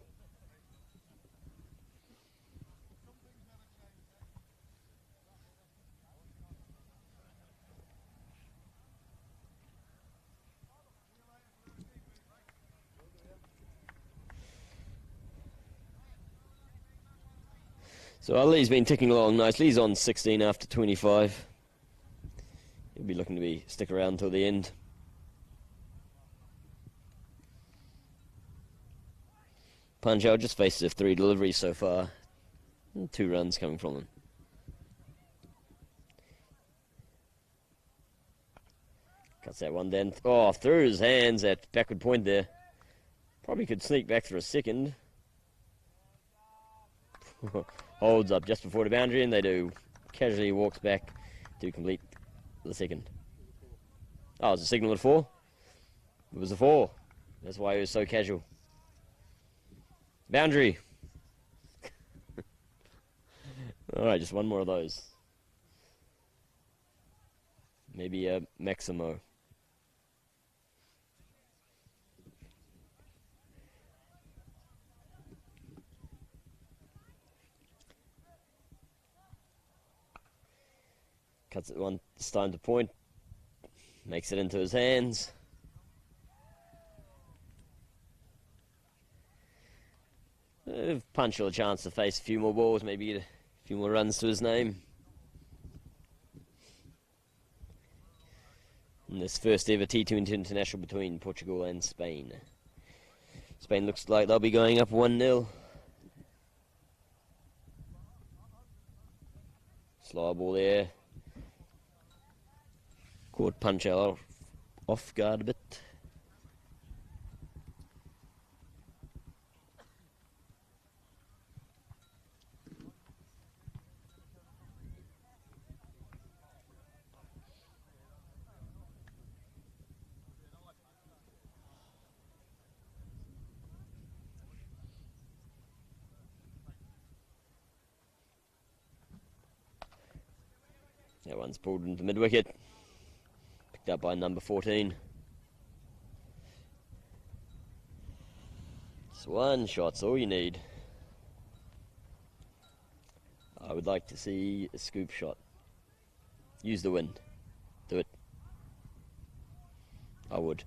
So Ali's been ticking along nicely. He's on 16 after 25. He'll be looking to stick around until the end. Punjab just faces 3 deliveries so far. 2 runs coming from them. Cuts that one then. Oh, through his hands at backward point there. Probably could sneak back for a second. Holds up just before the boundary, and they do. Casually walks back to complete the second. Oh, it was a signal at 4? It was a 4. That's why he was so casual. Boundary. Alright, just one more of those. Maybe a Maximo. Cuts it one, it's time to point. Makes it into his hands. Punch a chance to face a few more balls, maybe get a few more runs to his name. In this first ever T20 international between Portugal and Spain. Spain looks like they'll be going up 1-0. Slow ball there. Caught Punch off guard a bit. That one's pulled into mid-wicket. Picked up by number 14. Just one shot's all you need. I would like to see a scoop shot. Use the wind. Do it. I would.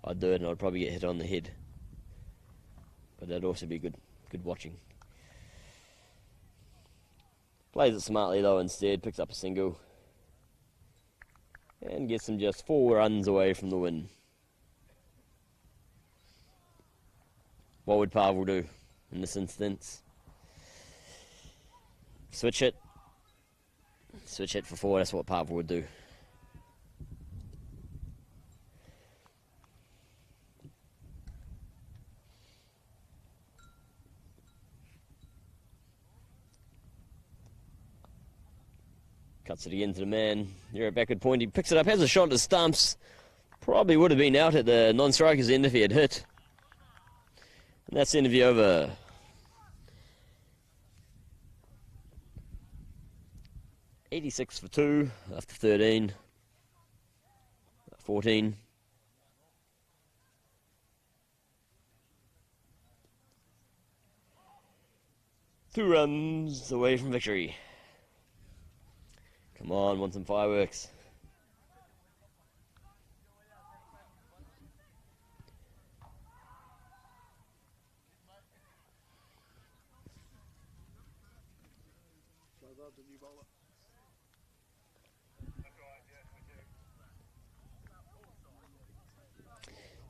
I'd do it and I'd probably get hit on the head. But that'd also be good watching. Plays it smartly though instead, picks up a single. And gets him just 4 runs away from the win. What would Pavel do in this instance? Switch it. Switch it for 4, that's what Pavel would do. Cuts it again to the man. You're at backward point. He picks it up, has a shot at the stumps. Probably would have been out at the non-striker's end if he had hit. And that's the end of the over. .86 for 2 after 13. 14. Two runs away from victory. Come on, want some fireworks.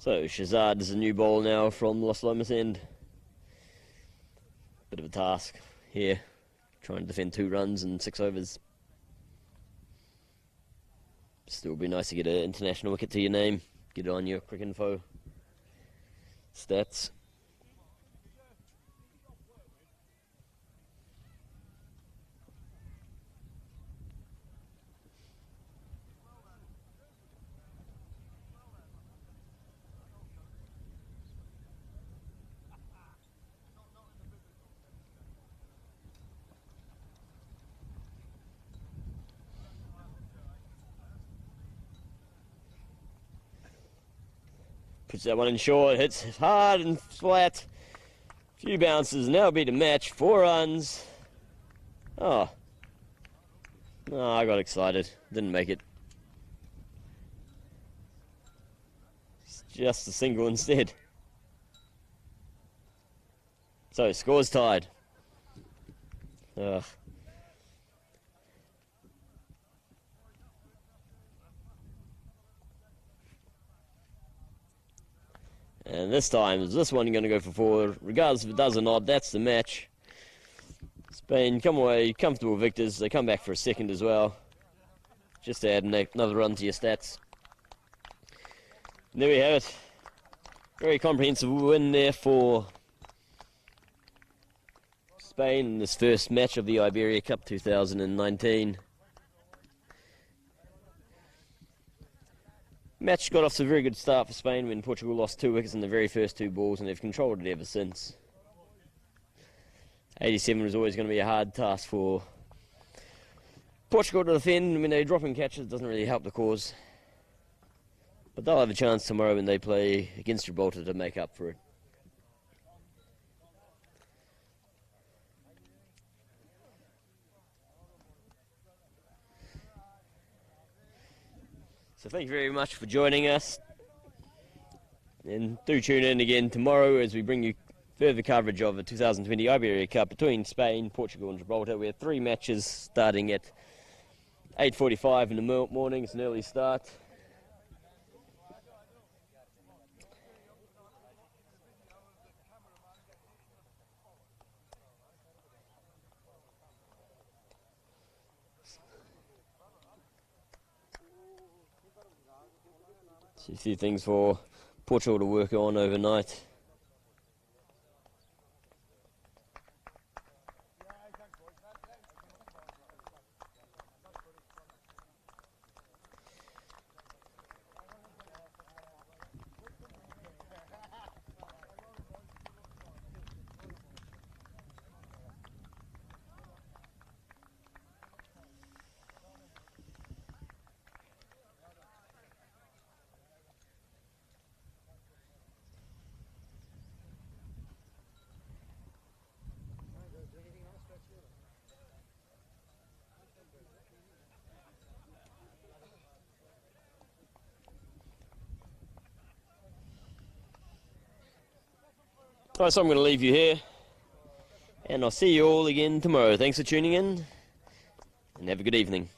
So Shazad is a new ball now from Los Lomas end. Bit of a task here, trying to defend 2 runs and 6 overs. Still be nice to get an international wicket to your name. Get it on your Crick Info stats. Puts that one in short, hits hard and flat. Few bounces, now beat a match, 4 runs. Oh. Oh, I got excited. Didn't make it. It's just a single instead. So, score's tied. Ugh. And this time, is this one going to go for 4? Regardless if it does or not, that's the match. Spain come away comfortable victors. They come back for a second as well. Just to add another run to your stats. There we have it. Very comprehensive win there for Spain in this first match of the Iberia Cup 2019. Match got off to a very good start for Spain when Portugal lost 2 wickets in the very first 2 balls, and they've controlled it ever since. 87 was always going to be a hard task for Portugal to defend. When they're dropping catches, it doesn't really help the cause. But they'll have a chance tomorrow when they play against Gibraltar to make up for it. So thank you very much for joining us. And do tune in again tomorrow as we bring you further coverage of the 2020 Iberia Cup between Spain, Portugal and Gibraltar. We have 3 matches starting at 8:45 in the morning. It's an early start. So a few things for Portugal to work on overnight. Alright, so I'm going to leave you here, and I'll see you all again tomorrow. Thanks for tuning in, and have a good evening.